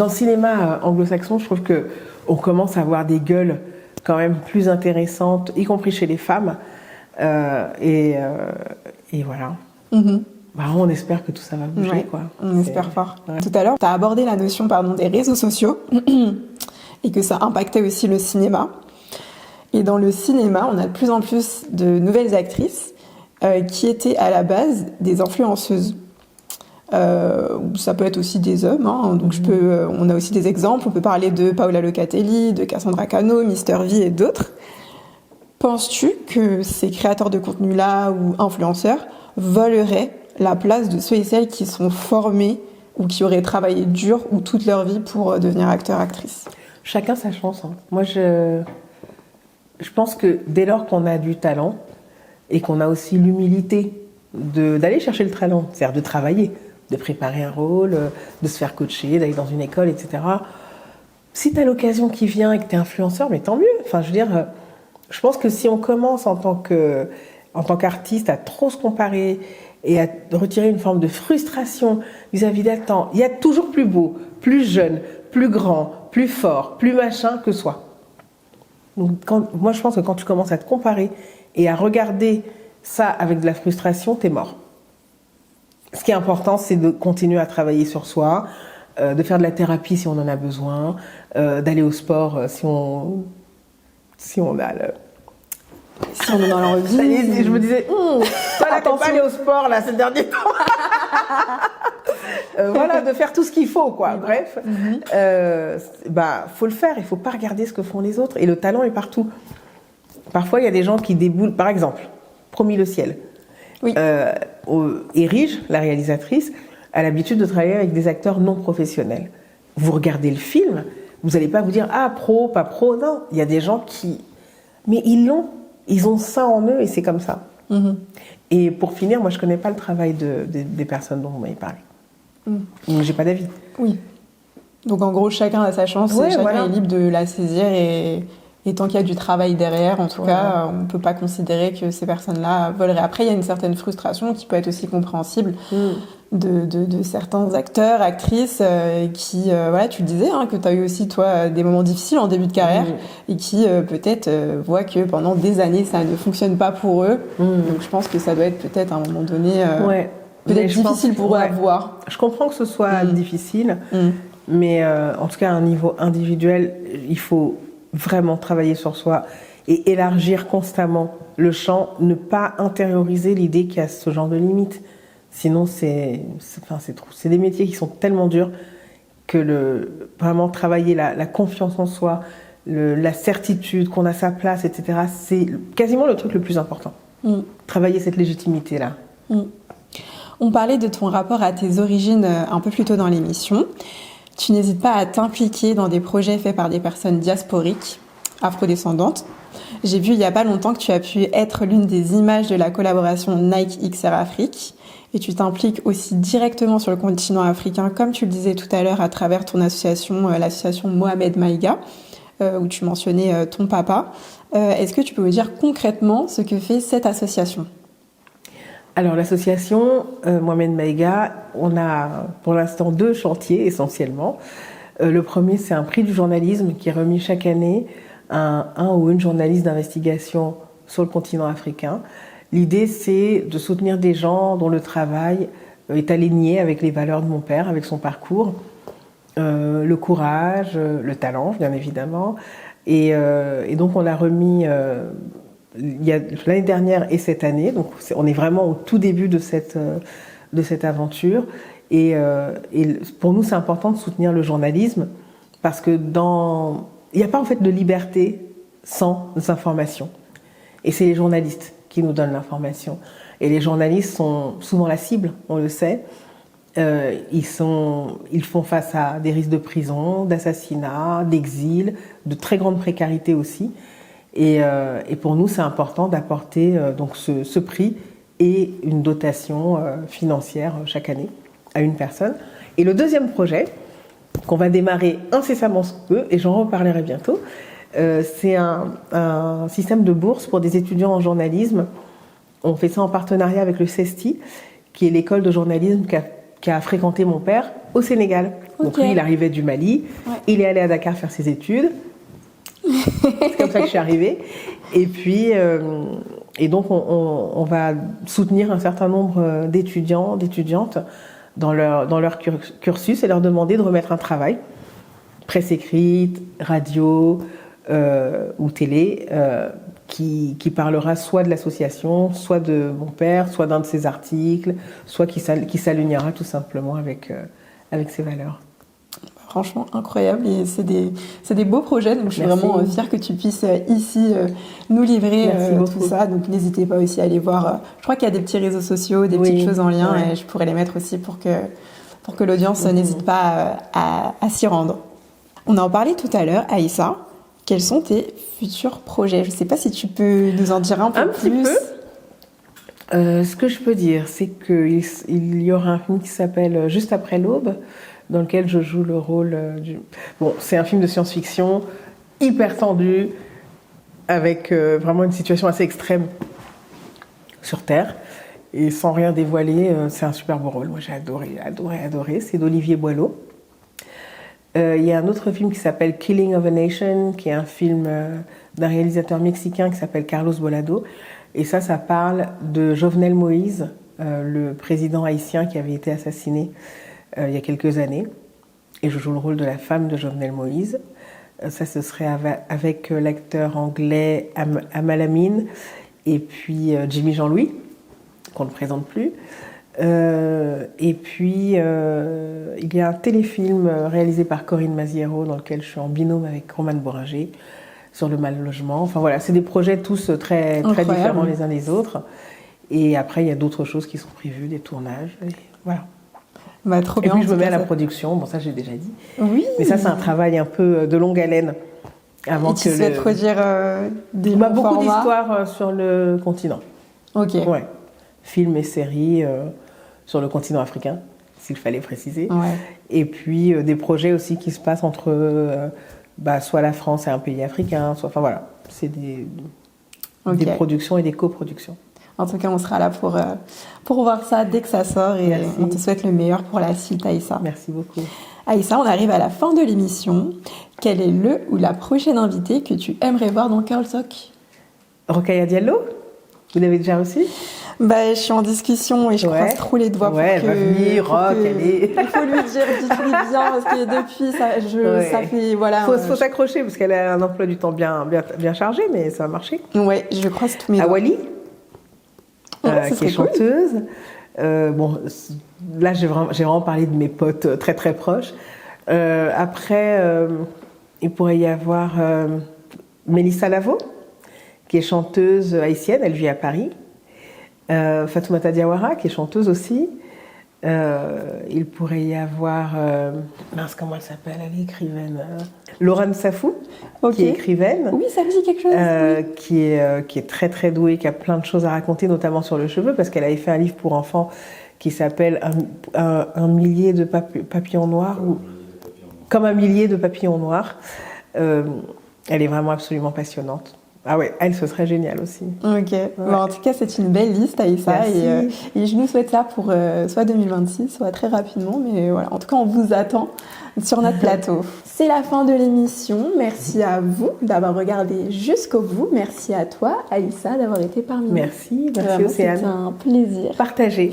cinéma anglo-saxon. Je trouve que on commence à avoir des gueules quand même plus intéressantes, y compris chez les femmes. Et voilà. Bah, on espère que tout ça va bouger, quoi. On espère fort. Ouais. Tout à l'heure, tu as abordé la notion des réseaux sociaux et que ça impactait aussi le cinéma. Et dans le cinéma, on a de plus en plus de nouvelles actrices qui étaient à la base des influenceuses. Ça peut être aussi des hommes, hein. Donc on a aussi des exemples. On peut parler de Paola Locatelli, de Cassandra Cano, Mister V et d'autres. Penses-tu que ces créateurs de contenu-là ou influenceurs voleraient la place de ceux et celles qui sont formés ou qui auraient travaillé dur ou toute leur vie pour devenir acteur, actrice? Chacun sa chance. Moi, je pense que dès lors qu'on a du talent et qu'on a aussi l'humilité d'aller chercher le talent, c'est-à-dire de travailler, de préparer un rôle, de se faire coacher, d'aller dans une école, etc. Si tu as l'occasion qui vient et que tu es influenceur, mais tant mieux. Enfin, je veux dire, je pense que si on commence en tant qu'artiste à trop se comparer et à retirer une forme de frustration vis-à-vis d'Attends, il y a toujours plus beau, plus jeune, plus grand, plus fort, plus machin que soi. Donc, moi, je pense que quand tu commences à te comparer et à regarder ça avec de la frustration, t'es mort. Ce qui est important, c'est de continuer à travailler sur soi, de faire de la thérapie si on en a besoin, d'aller au sport si on a le... Si on en a l'envie. Je me disais, toi là, t'es pas allé au sport là ces derniers temps. Voilà, de faire tout ce qu'il faut, quoi. Bref, faut le faire. Il faut pas regarder ce que font les autres. Et le talent est partout. Parfois, il y a des gens qui déboulent. Par exemple, Promis le ciel. Oui. Erige, la réalisatrice, a l'habitude de travailler avec des acteurs non professionnels. Vous regardez le film, vous n'allez pas vous dire pro, pas pro. Non, il y a des gens mais ils ont ça en eux et c'est comme ça. Et pour finir, moi je connais pas le travail des personnes dont vous m'avez parlé. Donc j'ai pas d'avis. Oui. Donc en gros, chacun a sa chance et chacun est libre de la saisir et tant qu'il y a du travail derrière, en tout cas, on peut pas considérer que ces personnes-là voleraient. Après, il y a une certaine frustration qui peut être aussi compréhensible de certains acteurs, actrices qui, tu le disais, que tu as eu aussi, toi, des moments difficiles en début de carrière et qui, peut-être, voient que pendant des années, ça ne fonctionne pas pour eux. Donc, je pense que ça doit être peut-être, à un moment donné, peut-être difficile pour eux à voir. Je comprends que ce soit difficile, mais en tout cas, à un niveau individuel, il faut vraiment travailler sur soi et élargir constamment le champ, ne pas intérioriser l'idée qu'il y a ce genre de limite. Sinon, c'est des métiers qui sont tellement durs que vraiment travailler la confiance en soi, la certitude qu'on a sa place, etc., c'est quasiment le truc le plus important. Travailler cette légitimité-là. On parlait de ton rapport à tes origines un peu plus tôt dans l'émission. Tu n'hésites pas à t'impliquer dans des projets faits par des personnes diasporiques, afrodescendantes. J'ai vu il n'y a pas longtemps que tu as pu être l'une des images de la collaboration Nike XR Afrique. Et tu t'impliques aussi directement sur le continent africain, comme tu le disais tout à l'heure, à travers ton association, l'association Mohamed Maïga, où tu mentionnais ton papa. Est-ce que tu peux me dire concrètement ce que fait cette association ? Alors l'association Mohamed Maïga, on a pour l'instant 2 chantiers essentiellement. Le premier, c'est un prix du journalisme qui est remis chaque année à un ou une journaliste d'investigation sur le continent africain. L'idée, c'est de soutenir des gens dont le travail est aligné avec les valeurs de mon père, avec son parcours, le courage, le talent, bien évidemment. Et donc, on l'a remis l'année dernière et cette année. Donc, on est vraiment au tout début de cette aventure. Et pour nous, c'est important de soutenir le journalisme parce que il n'y a pas en fait de liberté sans information. Et c'est les journalistes qui nous donnent l'information. Et les journalistes sont souvent la cible, on le sait. Ils font face à des risques de prison, d'assassinat, d'exil, de très grande précarité aussi. Et pour nous, c'est important d'apporter donc ce prix et une dotation financière chaque année à une personne. Et le deuxième projet, qu'on va démarrer incessamment sous peu, et j'en reparlerai bientôt, c'est un système de bourse pour des étudiants en journalisme. On fait ça en partenariat avec le CESTI, qui est l'école de journalisme qu'a fréquenté mon père au Sénégal. Okay. Donc lui, il arrivait du Mali, il est allé à Dakar faire ses études. C'est comme ça que je suis arrivée. Et puis, et donc on va soutenir un certain nombre d'étudiants, d'étudiantes dans leur cursus et leur demander de remettre un travail, presse écrite, radio ou télé, qui parlera soit de l'association, soit de mon père, soit d'un de ses articles, soit qui s'alignera tout simplement avec ses valeurs. Franchement, incroyable. Et c'est des beaux projets. Donc, je suis vraiment fière que tu puisses ici nous livrer tout ça. Donc, n'hésitez pas aussi à aller voir. Je crois qu'il y a des petits réseaux sociaux, des petites choses en lien. Et je pourrais les mettre aussi pour que l'audience n'hésite pas à s'y rendre. On en parlait tout à l'heure, Aïssa. Quels sont tes futurs projets ? Je ne sais pas si tu peux nous en dire un peu plus. Ce que je peux dire, c'est qu'il y aura un film qui s'appelle Juste après l'aube, dans lequel je joue le rôle du... Bon, c'est un film de science-fiction hyper tendu, avec vraiment une situation assez extrême sur Terre. Et sans rien dévoiler, c'est un super beau rôle. Moi, j'ai adoré. C'est d'Olivier Boileau. Il y a un autre film qui s'appelle Killing of a Nation, qui est un film d'un réalisateur mexicain qui s'appelle Carlos Bolado. Et ça parle de Jovenel Moïse, le président haïtien qui avait été assassiné il y a quelques années. Et je joue le rôle de la femme de Jovenel Moïse. Ça, ce serait avec l'acteur anglais Amal Amin et puis Jimmy Jean-Louis, qu'on ne présente plus. Et puis, il y a un téléfilm réalisé par Corinne Maziero dans lequel je suis en binôme avec Romane Boringer sur le mal logement. Enfin voilà, c'est des projets tous très différents les uns des autres. Et après, il y a d'autres choses qui sont prévues, des tournages. Et voilà. Bah, trop bien. Et puis je me mets à la production, bon ça j'ai déjà dit. Oui. Mais ça c'est un travail un peu de longue haleine. Avant et tu souhaites produire des beaucoup d'histoires sur le continent. Ok. Ouais. Films et séries sur le continent africain, s'il fallait préciser. Ouais. Et puis des projets aussi qui se passent entre soit la France et un pays africain, soit, enfin voilà, c'est des productions et des coproductions. En tout cas, on sera là pour voir ça dès que ça sort et merci. On te souhaite le meilleur pour la suite, Aïssa. Merci beaucoup. Aïssa, on arrive à la fin de l'émission. Quel est le ou la prochaine invitée que tu aimerais voir dans Girl Talk ? Rokhaya Diallo ? Vous l'avez déjà reçue ? Je suis en discussion et je croise trop les doigts pour que... elle va venir, Il faut lui dire, dites-lui bien, parce que depuis, ça fait... Voilà. Faut s'accrocher, parce qu'elle a un emploi du temps bien chargé, mais ça va marcher. Ouais, je croise tous mes doigts. Awali, qui est chanteuse. Bon, là, j'ai vraiment parlé de mes potes très très proches. Après, il pourrait y avoir Mélissa Lavo, qui est chanteuse haïtienne, elle vit à Paris. Fatoumata Diawara, qui est chanteuse aussi. Il pourrait y avoir... mince, comment elle s'appelle? Elle est écrivaine. Laurent Safou, qui est écrivaine. Oui, ça me dit quelque chose. Oui. Qui est très très douée, qui a plein de choses à raconter, notamment sur le cheveu, parce qu'elle avait fait un livre pour enfants qui s'appelle un millier de papillons noirs, ou comme un millier de papillons noirs. Elle est vraiment absolument passionnante. Ah ouais, elle, ce serait génial aussi. Ok. Ouais. Bon, en tout cas, c'est une belle liste, Aïssa. Et je nous souhaite ça pour soit 2026, soit très rapidement. Mais voilà, en tout cas, on vous attend sur notre plateau. C'est la fin de l'émission. Merci à vous d'avoir regardé jusqu'au bout. Merci à toi, Aïssa, d'avoir été parmi nous. Merci Océane. C'était un plaisir. Partagé.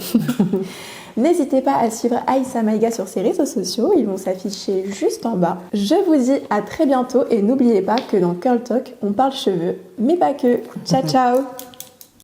N'hésitez pas à suivre Aïssa Maïga sur ses réseaux sociaux, ils vont s'afficher juste en bas. Je vous dis à très bientôt et n'oubliez pas que dans Curl Talk, on parle cheveux, mais pas que. Ciao ciao.